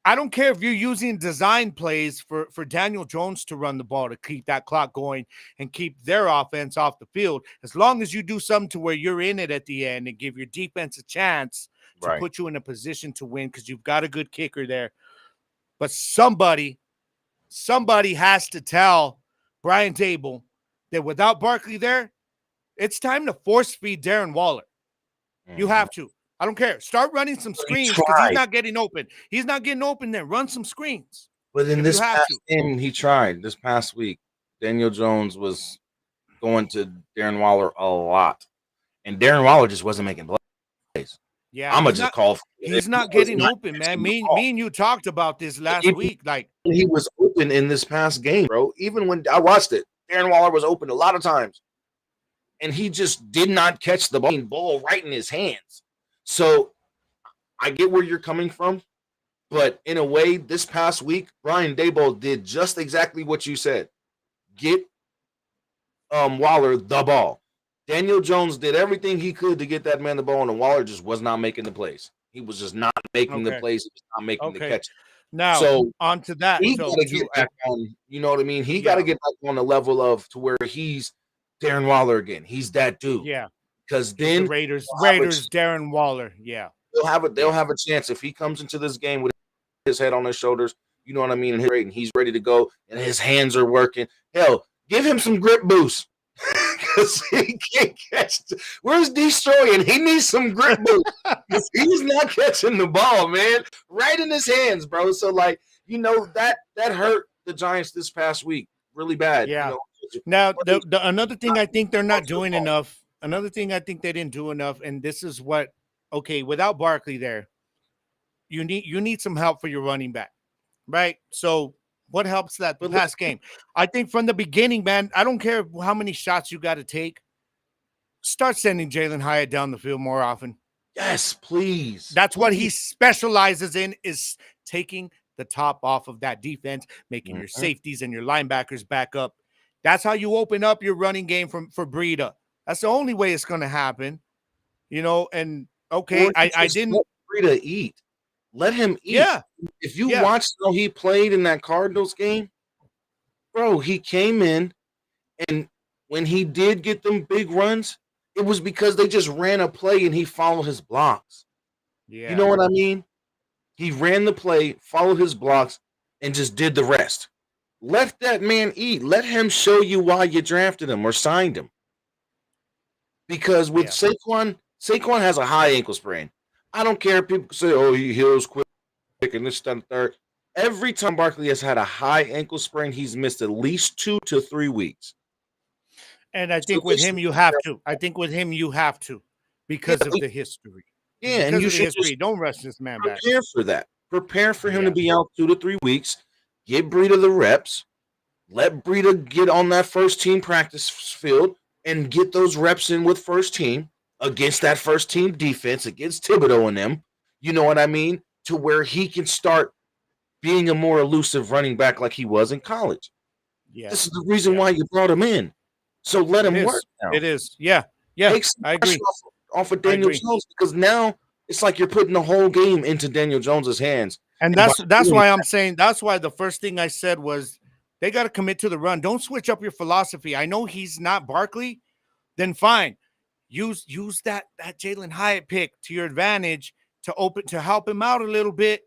I don't care if you're using design plays for Daniel Jones to run the ball to keep that clock going and keep their offense off the field. As long as you do something to where you're in it at the end and give your defense a chance to put you in a position to win because you've got a good kicker there. But somebody has to tell Brian Dable that without Barkley there, it's time to force feed Darren Waller. You have to. I don't care. Start running some screens because he's not getting open. He's not getting open there. Run some screens. But in this past game, he tried. This past week, Daniel Jones was going to Darren Waller a lot. And Darren Waller just wasn't making plays. Yeah. I'm going to just call. He's not getting open, man. Me and you talked about this last week. Like he was open in this past game, bro. Even when I watched it, Darren Waller was open a lot of times. And he just did not catch the ball right in his hands. So I get where you're coming from, but in a way, this past week, Brian Daboll did just exactly what you said. Get Waller the ball. Daniel Jones did everything he could to get that man the ball, and Waller just was not making the plays. He was just not making the plays. He was not making the catch. Now, so on to that. He got to get back on, you know what I mean? He got to get back on the level of to where he's Darren Waller again. He's that dude. Yeah. Because then the Raiders, Darren Waller, they'll have a chance if he comes into this game with his head on his shoulders. You know what I mean? And he's ready to go, and his hands are working. Hell, give him some grip boost. because he can't catch. Where's Destroy? And he needs some grip boost. He's not catching the ball, man. Right in his hands, bro. So like, that hurt the Giants this past week really bad. Yeah. Now the another thing I think they're not doing enough. Another thing I think they didn't do enough, and this is what without Barkley there, you need some help for your running back, right? So what helps that the past game? I think from the beginning, man, I don't care how many shots you got to take. Start sending Jalen Hyatt down the field more often. Yes, please. That's what he specializes in, is taking the top off of that defense, making your safeties and your linebackers back up. That's how you open up your running game for Breida. That's the only way it's going to happen, and I didn't let Breida eat. Let him eat. Yeah. If you watched how he played in that Cardinals game, bro, he came in, and when he did get them big runs, it was because they just ran a play and he followed his blocks. Yeah. You know what I mean? He ran the play, followed his blocks, and just did the rest. Let that man eat. Let him show you why you drafted him or signed him. Because with Saquon has a high ankle sprain. I don't care if people say, oh, he heals quick and this, that, and third. Every time Barkley has had a high ankle sprain, he's missed at least 2 to 3 weeks. And I think with him, you have to. Because of the history. Yeah, and you should don't rush this man back. Prepare for that. Prepare for him to be out 2 to 3 weeks. Give Breida the reps. Let Breida get on that first team practice field and get those reps in with first team against that first team defense, against Thibodeau and them. You know what I mean? To where he can start being a more elusive running back like he was in college. Yeah. This is the reason why you brought him in. So let him work now. It is. Yeah. I agree. Off of Daniel Jones, because now it's like you're putting the whole game into Daniel Jones's hands. And that's why I'm saying, that's why the first thing I said was they got to commit to the run. Don't switch up your philosophy. I know he's not Barkley, then fine. Use that Jalen Hyatt pick to your advantage to help him out a little bit.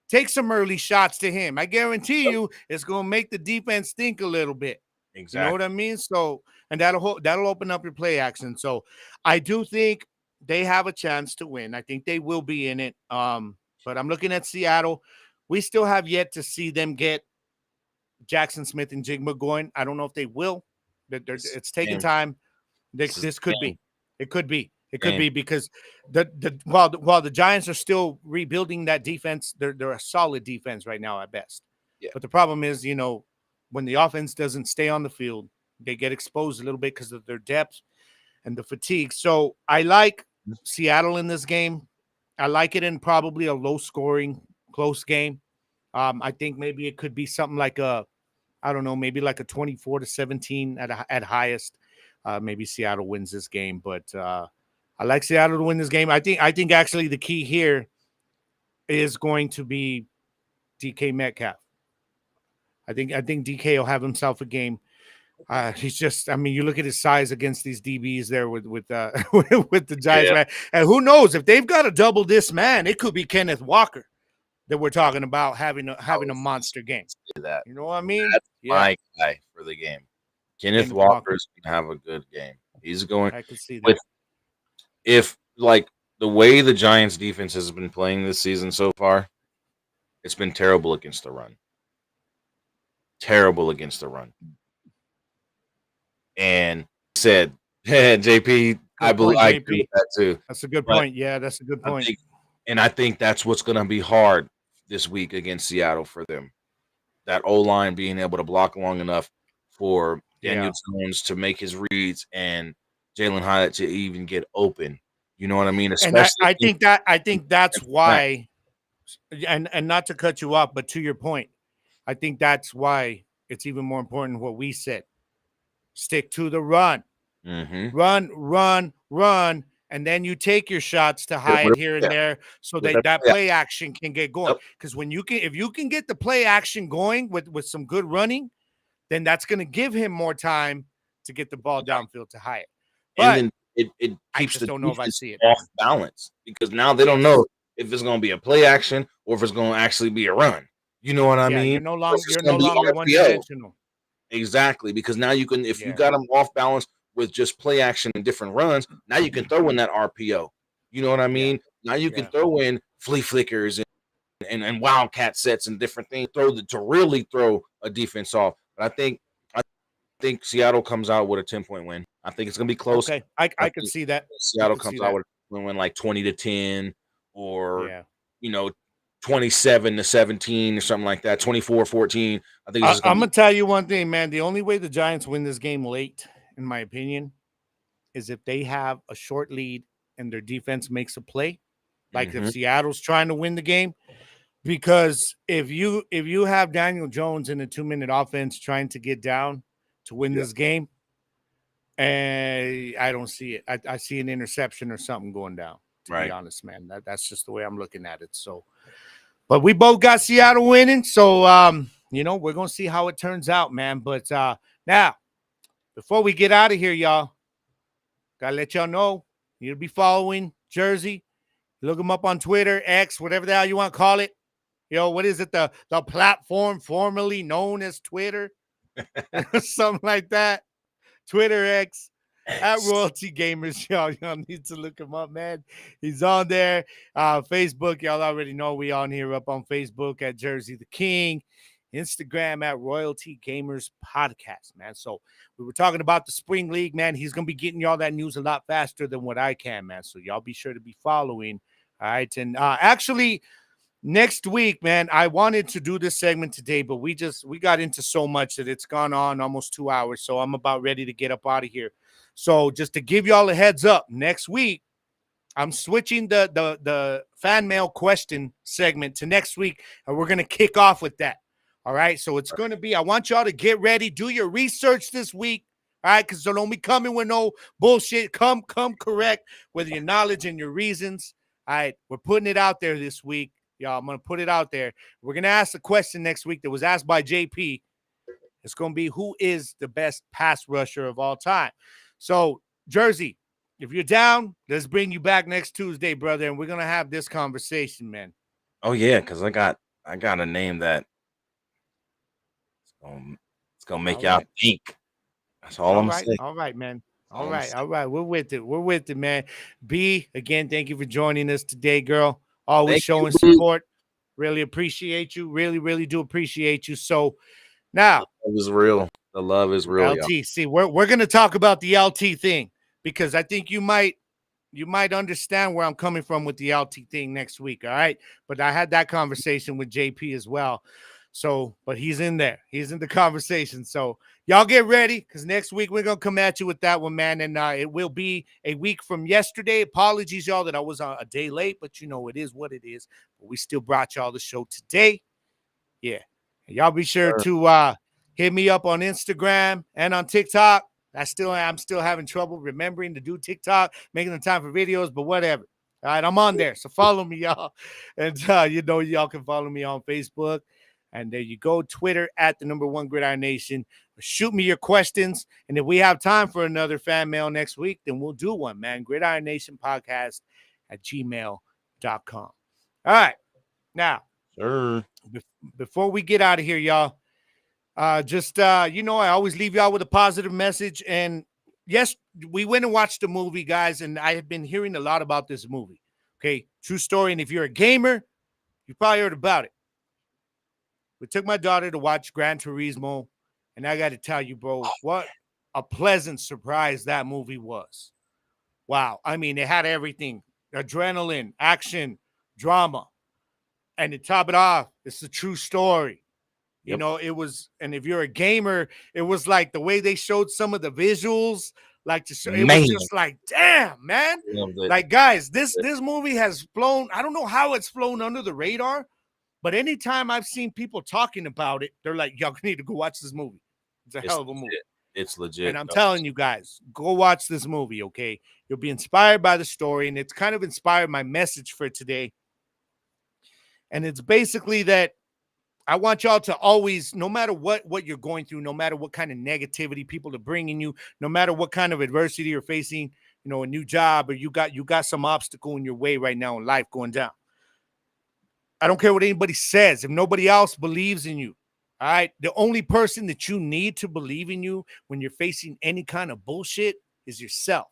Take some early shots to him. I guarantee you it's going to make the defense think a little bit. Exactly. You know what I mean? So, and that'll open up your play action. So I do think they have a chance to win. I think they will be in it. But I'm looking at Seattle. We still have yet to see them get Jackson Smith and Jigma going. I don't know if they will. It's taking time. This could be. It could be. It could be because while the Giants are still rebuilding that defense, they're a solid defense right now at best. Yeah. But the problem is, when the offense doesn't stay on the field, they get exposed a little bit because of their depth and the fatigue. So I like Seattle in this game. I like it in probably a low-scoring, close game. I think maybe it could be something like maybe like a 24-17 at highest. Maybe Seattle wins this game, but I like Seattle to win this game. I think actually the key here is going to be DK Metcalf. I think DK will have himself a game. He's just, you look at his size against these DBs there with the Giants, man. And who knows if they've got to double this man, it could be Kenneth Walker that we're talking about having a monster game. You know what I mean? That's my guy for the game. Kenneth Walker's gonna have a good game. He's going. I can see that. If like the way the Giants defense has been playing this season so far, it's been terrible against the run. Terrible against the run. And said, JP, I believe I agree with that too. That's a good point. Yeah, that's a good point. I think that's what's going to be hard this week against Seattle for them. That O-line being able to block long enough for Daniel Jones to make his reads and Jalen Hyatt to even get open. You know what I mean? Especially I think that's why, and not to cut you off, but to your point, I think that's why it's even more important what we said. Stick to the run. Mm-hmm. Run, and then you take your shots to Hyatt here and there so that play action can get going. Because if you can get the play action going with some good running, then that's going to give him more time to get the ball downfield to Hyatt. But and then it keeps the don't know if I see it off balance because now they don't know if it's going to be a play action or if it's going to actually be a run. You know what I mean? You're no longer one-dimensional. Exactly, because now you can, if you got them off balance with just play action and different runs. Now you can throw in that RPO. You know what I mean? Now you can throw in flea flickers and wildcat sets and different things. To really throw a defense off. But I think Seattle comes out with a 10-point win. I think it's gonna be close. Okay, I could see that. Seattle comes out with a win like 20-10 or 27-17 or something like that, 24-14. I think I'm gonna tell you one thing, man. The only way the Giants win this game late, in my opinion, is if they have a short lead and their defense makes a play, like if Seattle's trying to win the game. Because if you have Daniel Jones in a 2-minute offense trying to get down to win this game, and I don't see it. I see an interception or something going down. To be honest, man, that's just the way I'm looking at it. So, but we both got Seattle winning. So, we're gonna see how it turns out, man. But now, before we get out of here, y'all, gotta let y'all know you'll be following Jerzey. Look him up on Twitter, X, whatever the hell you want to call it. What is it? The platform formerly known as Twitter, something like that. Twitter X. At Royalty Gamers, y'all need to look him up, man. He's on there. Facebook, y'all already know we on here up on Facebook at Jerzey the King. Instagram at Royalty Gamers Podcast, man. So we were talking about the Spring League, man. He's going to be getting y'all that news a lot faster than what I can, man. So y'all be sure to be following. All right. And actually, next week, man, I wanted to do this segment today, but we got into so much that it's gone on almost 2 hours. So I'm about ready to get up out of here. So just to give y'all a heads up, next week, I'm switching the fan mail question segment to next week, and we're going to kick off with that. All right. So it's going to be, I want y'all to get ready, do your research this week. All right. Because don't be coming with no bullshit. Come correct with your knowledge and your reasons. All right. We're putting it out there this week. Y'all, I'm going to put it out there. We're going to ask a question next week that was asked by JP. It's going to be, who is the best pass rusher of all time? So, Jerzey, if you're down, let's bring you back next Tuesday, brother, and we're going to have this conversation, man. Oh, yeah, because I got a name that it's gonna make y'all think. That's all I'm saying. All right, man. All right. We're with it, man. B, again, thank you for joining us today, girl. Always showing support. Really appreciate you. Really, really do appreciate you. So now, it was real. The love is real. LT, y'all. See, we're gonna talk about the LT thing because I think you might understand where I'm coming from with the LT thing next week. All right, but I had that conversation with JP as well. So, but he's in there. He's in the conversation. So y'all get ready because next week we're going to come at you with that one, man. And it will be a week from yesterday. Apologies, y'all, that I was a day late, but it is what it is. But we still brought y'all the show today. Yeah. And y'all be sure to hit me up on Instagram and on TikTok. I'm still having trouble remembering to do TikTok, making the time for videos, but whatever. All right, I'm on there. So follow me, y'all. And y'all can follow me on Facebook. And there you go, Twitter at @1 Gridiron Nation. Shoot me your questions. And if we have time for another fan mail next week, then we'll do one, man. Gridiron Nation Podcast at gmail.com. All right. Now, before we get out of here, y'all, I always leave y'all with a positive message. And yes, we went and watched the movie, guys, and I have been hearing a lot about this movie. Okay, true story. And if you're a gamer, you probably heard about it. We took my daughter to watch Gran Turismo, and I got to tell you, bro, what a pleasant surprise that movie was. Wow. I mean, it had everything: adrenaline, action, drama. And to top it off, it's a true story. Yep. It was, and if you're a gamer, it was like the way they showed some of the visuals, like it was just like, damn, man. Like, guys, this movie has flown. I don't know how it's flown under the radar. But anytime I've seen people talking about it, they're like, y'all need to go watch this movie. It's a hell of a movie. It's legit. And I'm telling you guys, go watch this movie, okay? You'll be inspired by the story, and it's kind of inspired my message for today. And it's basically that I want y'all to always, no matter what you're going through, no matter what kind of negativity people are bringing you, no matter what kind of adversity you're facing, a new job, or you got some obstacle in your way right now in life going down. I don't care what anybody says. If nobody else believes in you, all right, the only person that you need to believe in you when you're facing any kind of bullshit is yourself.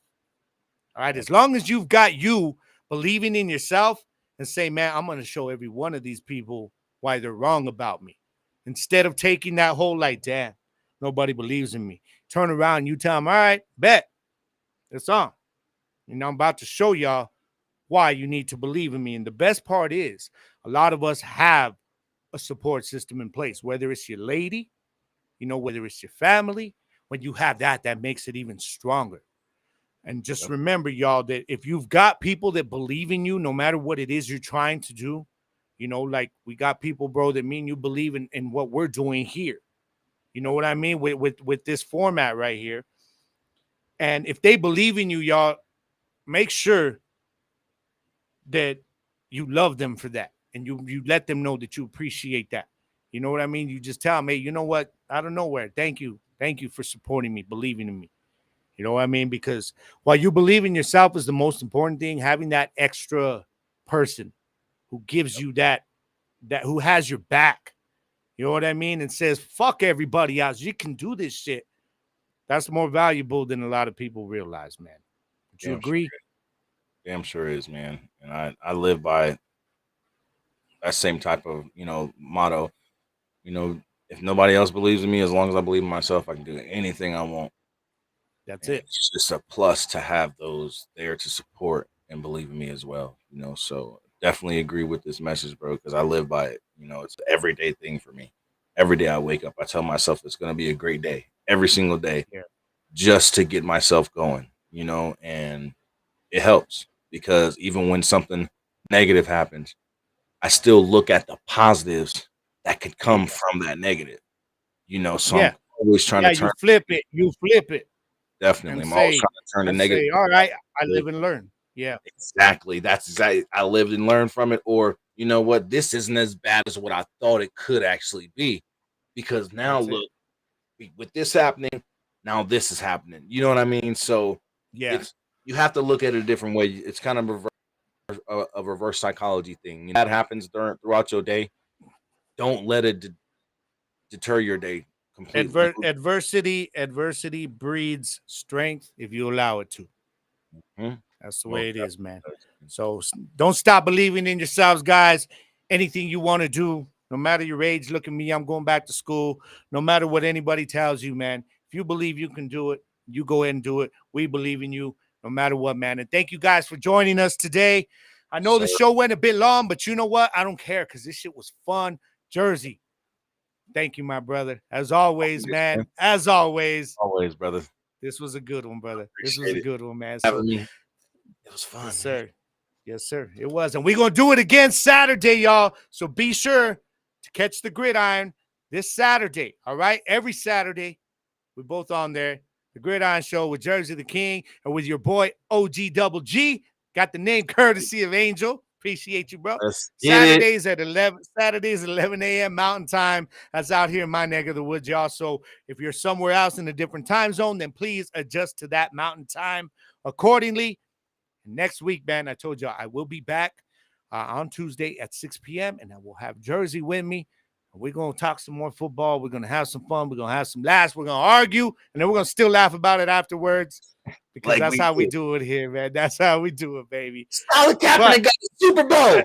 All right. As long as you've got you believing in yourself and say, man, I'm going to show every one of these people why they're wrong about me. Instead of taking that whole like, damn, nobody believes in me. Turn around, you tell them, all right, bet. It's on. And I'm about to show y'all why you need to believe in me. And the best part is a lot of us have a support system in place, whether it's your lady, whether it's your family. When you have that, that makes it even stronger. And just remember, y'all, that if you've got people that believe in you, no matter what it is you're trying to do, like we got people, bro, that mean you believe in what we're doing here. You know what I mean? With this format right here. And if they believe in you, y'all, make sure that you love them for that. And you let them know that you appreciate that. You know what I mean? You just tell them, hey, you know what? Out of nowhere, thank you. Thank you for supporting me, believing in me. You know what I mean? Because while you believe in yourself is the most important thing, having that extra person who gives you that who has your back, you know what I mean? And says, fuck everybody else. You can do this shit. That's more valuable than a lot of people realize, man. Would you agree? Damn sure is, man. And I live by that same type of, motto. If nobody else believes in me, as long as I believe in myself, I can do anything I want. That's and it. It's just a plus to have those there to support and believe in me as well. So definitely agree with this message, bro, because I live by it. It's an everyday thing for me. Every day I wake up, I tell myself it's going to be a great day every single day, just to get myself going, and it helps because even when something negative happens, I still look at the positives that could come from that negative, so I'm always trying to turn. You flip it. Definitely. I'm always trying to turn the negative. All right, I live and learn. Yeah. Exactly. That's exactly. I lived and learned from it. Or, you know what? This isn't as bad as what I thought it could actually be. Because now, look, with this happening, now this is happening. You know what I mean? So, you have to look at it a different way. It's kind of a reverse psychology thing. That happens throughout your day. Don't let it deter your day completely. Adversity breeds strength if you allow it to. Mm-hmm. That's the way it is, man. So don't stop believing in yourselves, guys. Anything you want to do, no matter your age, look at me. I'm going back to school. No matter what anybody tells you, man. If you believe you can do it, you go ahead and do it. We believe in you no matter what, man. And thank you guys for joining us today. I know the show went a bit long, but you know what? I don't care because this shit was fun. Jerzey, thank you, my brother. As always, man. As always. Always, brother. This was a good one, brother. This was a good one, man. So, it was fun. Yes, sir. Yes, sir. It was. And we're going to do it again Saturday, y'all. So be sure to catch the gridiron this Saturday. All right? Every Saturday, we're both on there. The Gridiron Show with Jerzey the King and with your boy OG Double G. Got the name courtesy of Angel. Appreciate you, bro. Saturdays at 11 a.m. Mountain Time. That's out here in my neck of the woods, y'all. So if you're somewhere else in a different time zone, then please adjust to that mountain time accordingly. Next week, man, I told you I will be back on Tuesday at 6 p.m. and I will have Jerzey with me. We're going to talk some more football. We're going to have some fun. We're going to have some laughs. We're going to argue, and then we're going to still laugh about it afterwards because that's how we do it here, man. That's how we do it, baby. Solid Kaepernick got the Super Bowl.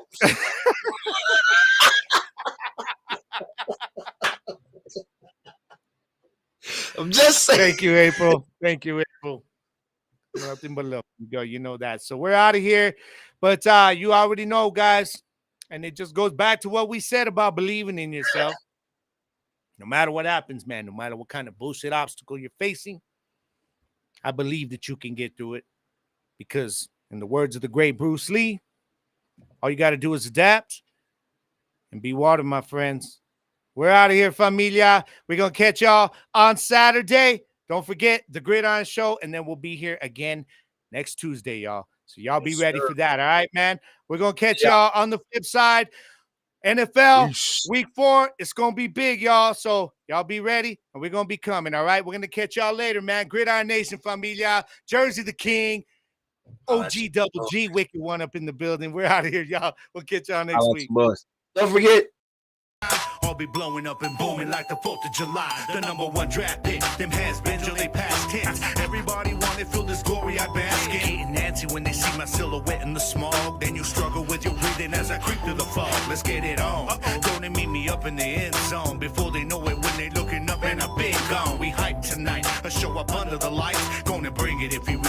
I'm just saying. Thank you, April. Thank you, April. Nothing but love. You know that. So we're out of here. But you already know, guys. And it just goes back to what we said about believing in yourself. No matter what happens, man, no matter what kind of bullshit obstacle you're facing, I believe that you can get through it. Because in the words of the great Bruce Lee, all you got to do is adapt and be water, my friends. We're out of here, familia. We're going to catch y'all on Saturday. Don't forget the Gridiron Show, and then we'll be here again next Tuesday, y'all. So y'all be ready for that, all right, man? We're going to catch y'all on the flip side. NFL week 4, it's going to be big, y'all. So y'all be ready, and we're going to be coming, all right? We're going to catch y'all later, man. Gridiron Nation, familia. Jerzey the King. OG Double G, Wicked One up in the building. We're out of here, y'all. We'll catch y'all next week. Don't forget, I'll be blowing up and booming like the 4th of July. The #1 draft pick, them has-been till they past tense. Everybody wanna feel this glory I bask in. Getting antsy when they see my silhouette in the smog. Then you struggle with your breathing as I creep through the fog. Let's get it on. Gonna meet me up in the end zone. Before they know it, when they looking up and I've been gone. We hype tonight, a show up under the lights. Gonna bring it if you really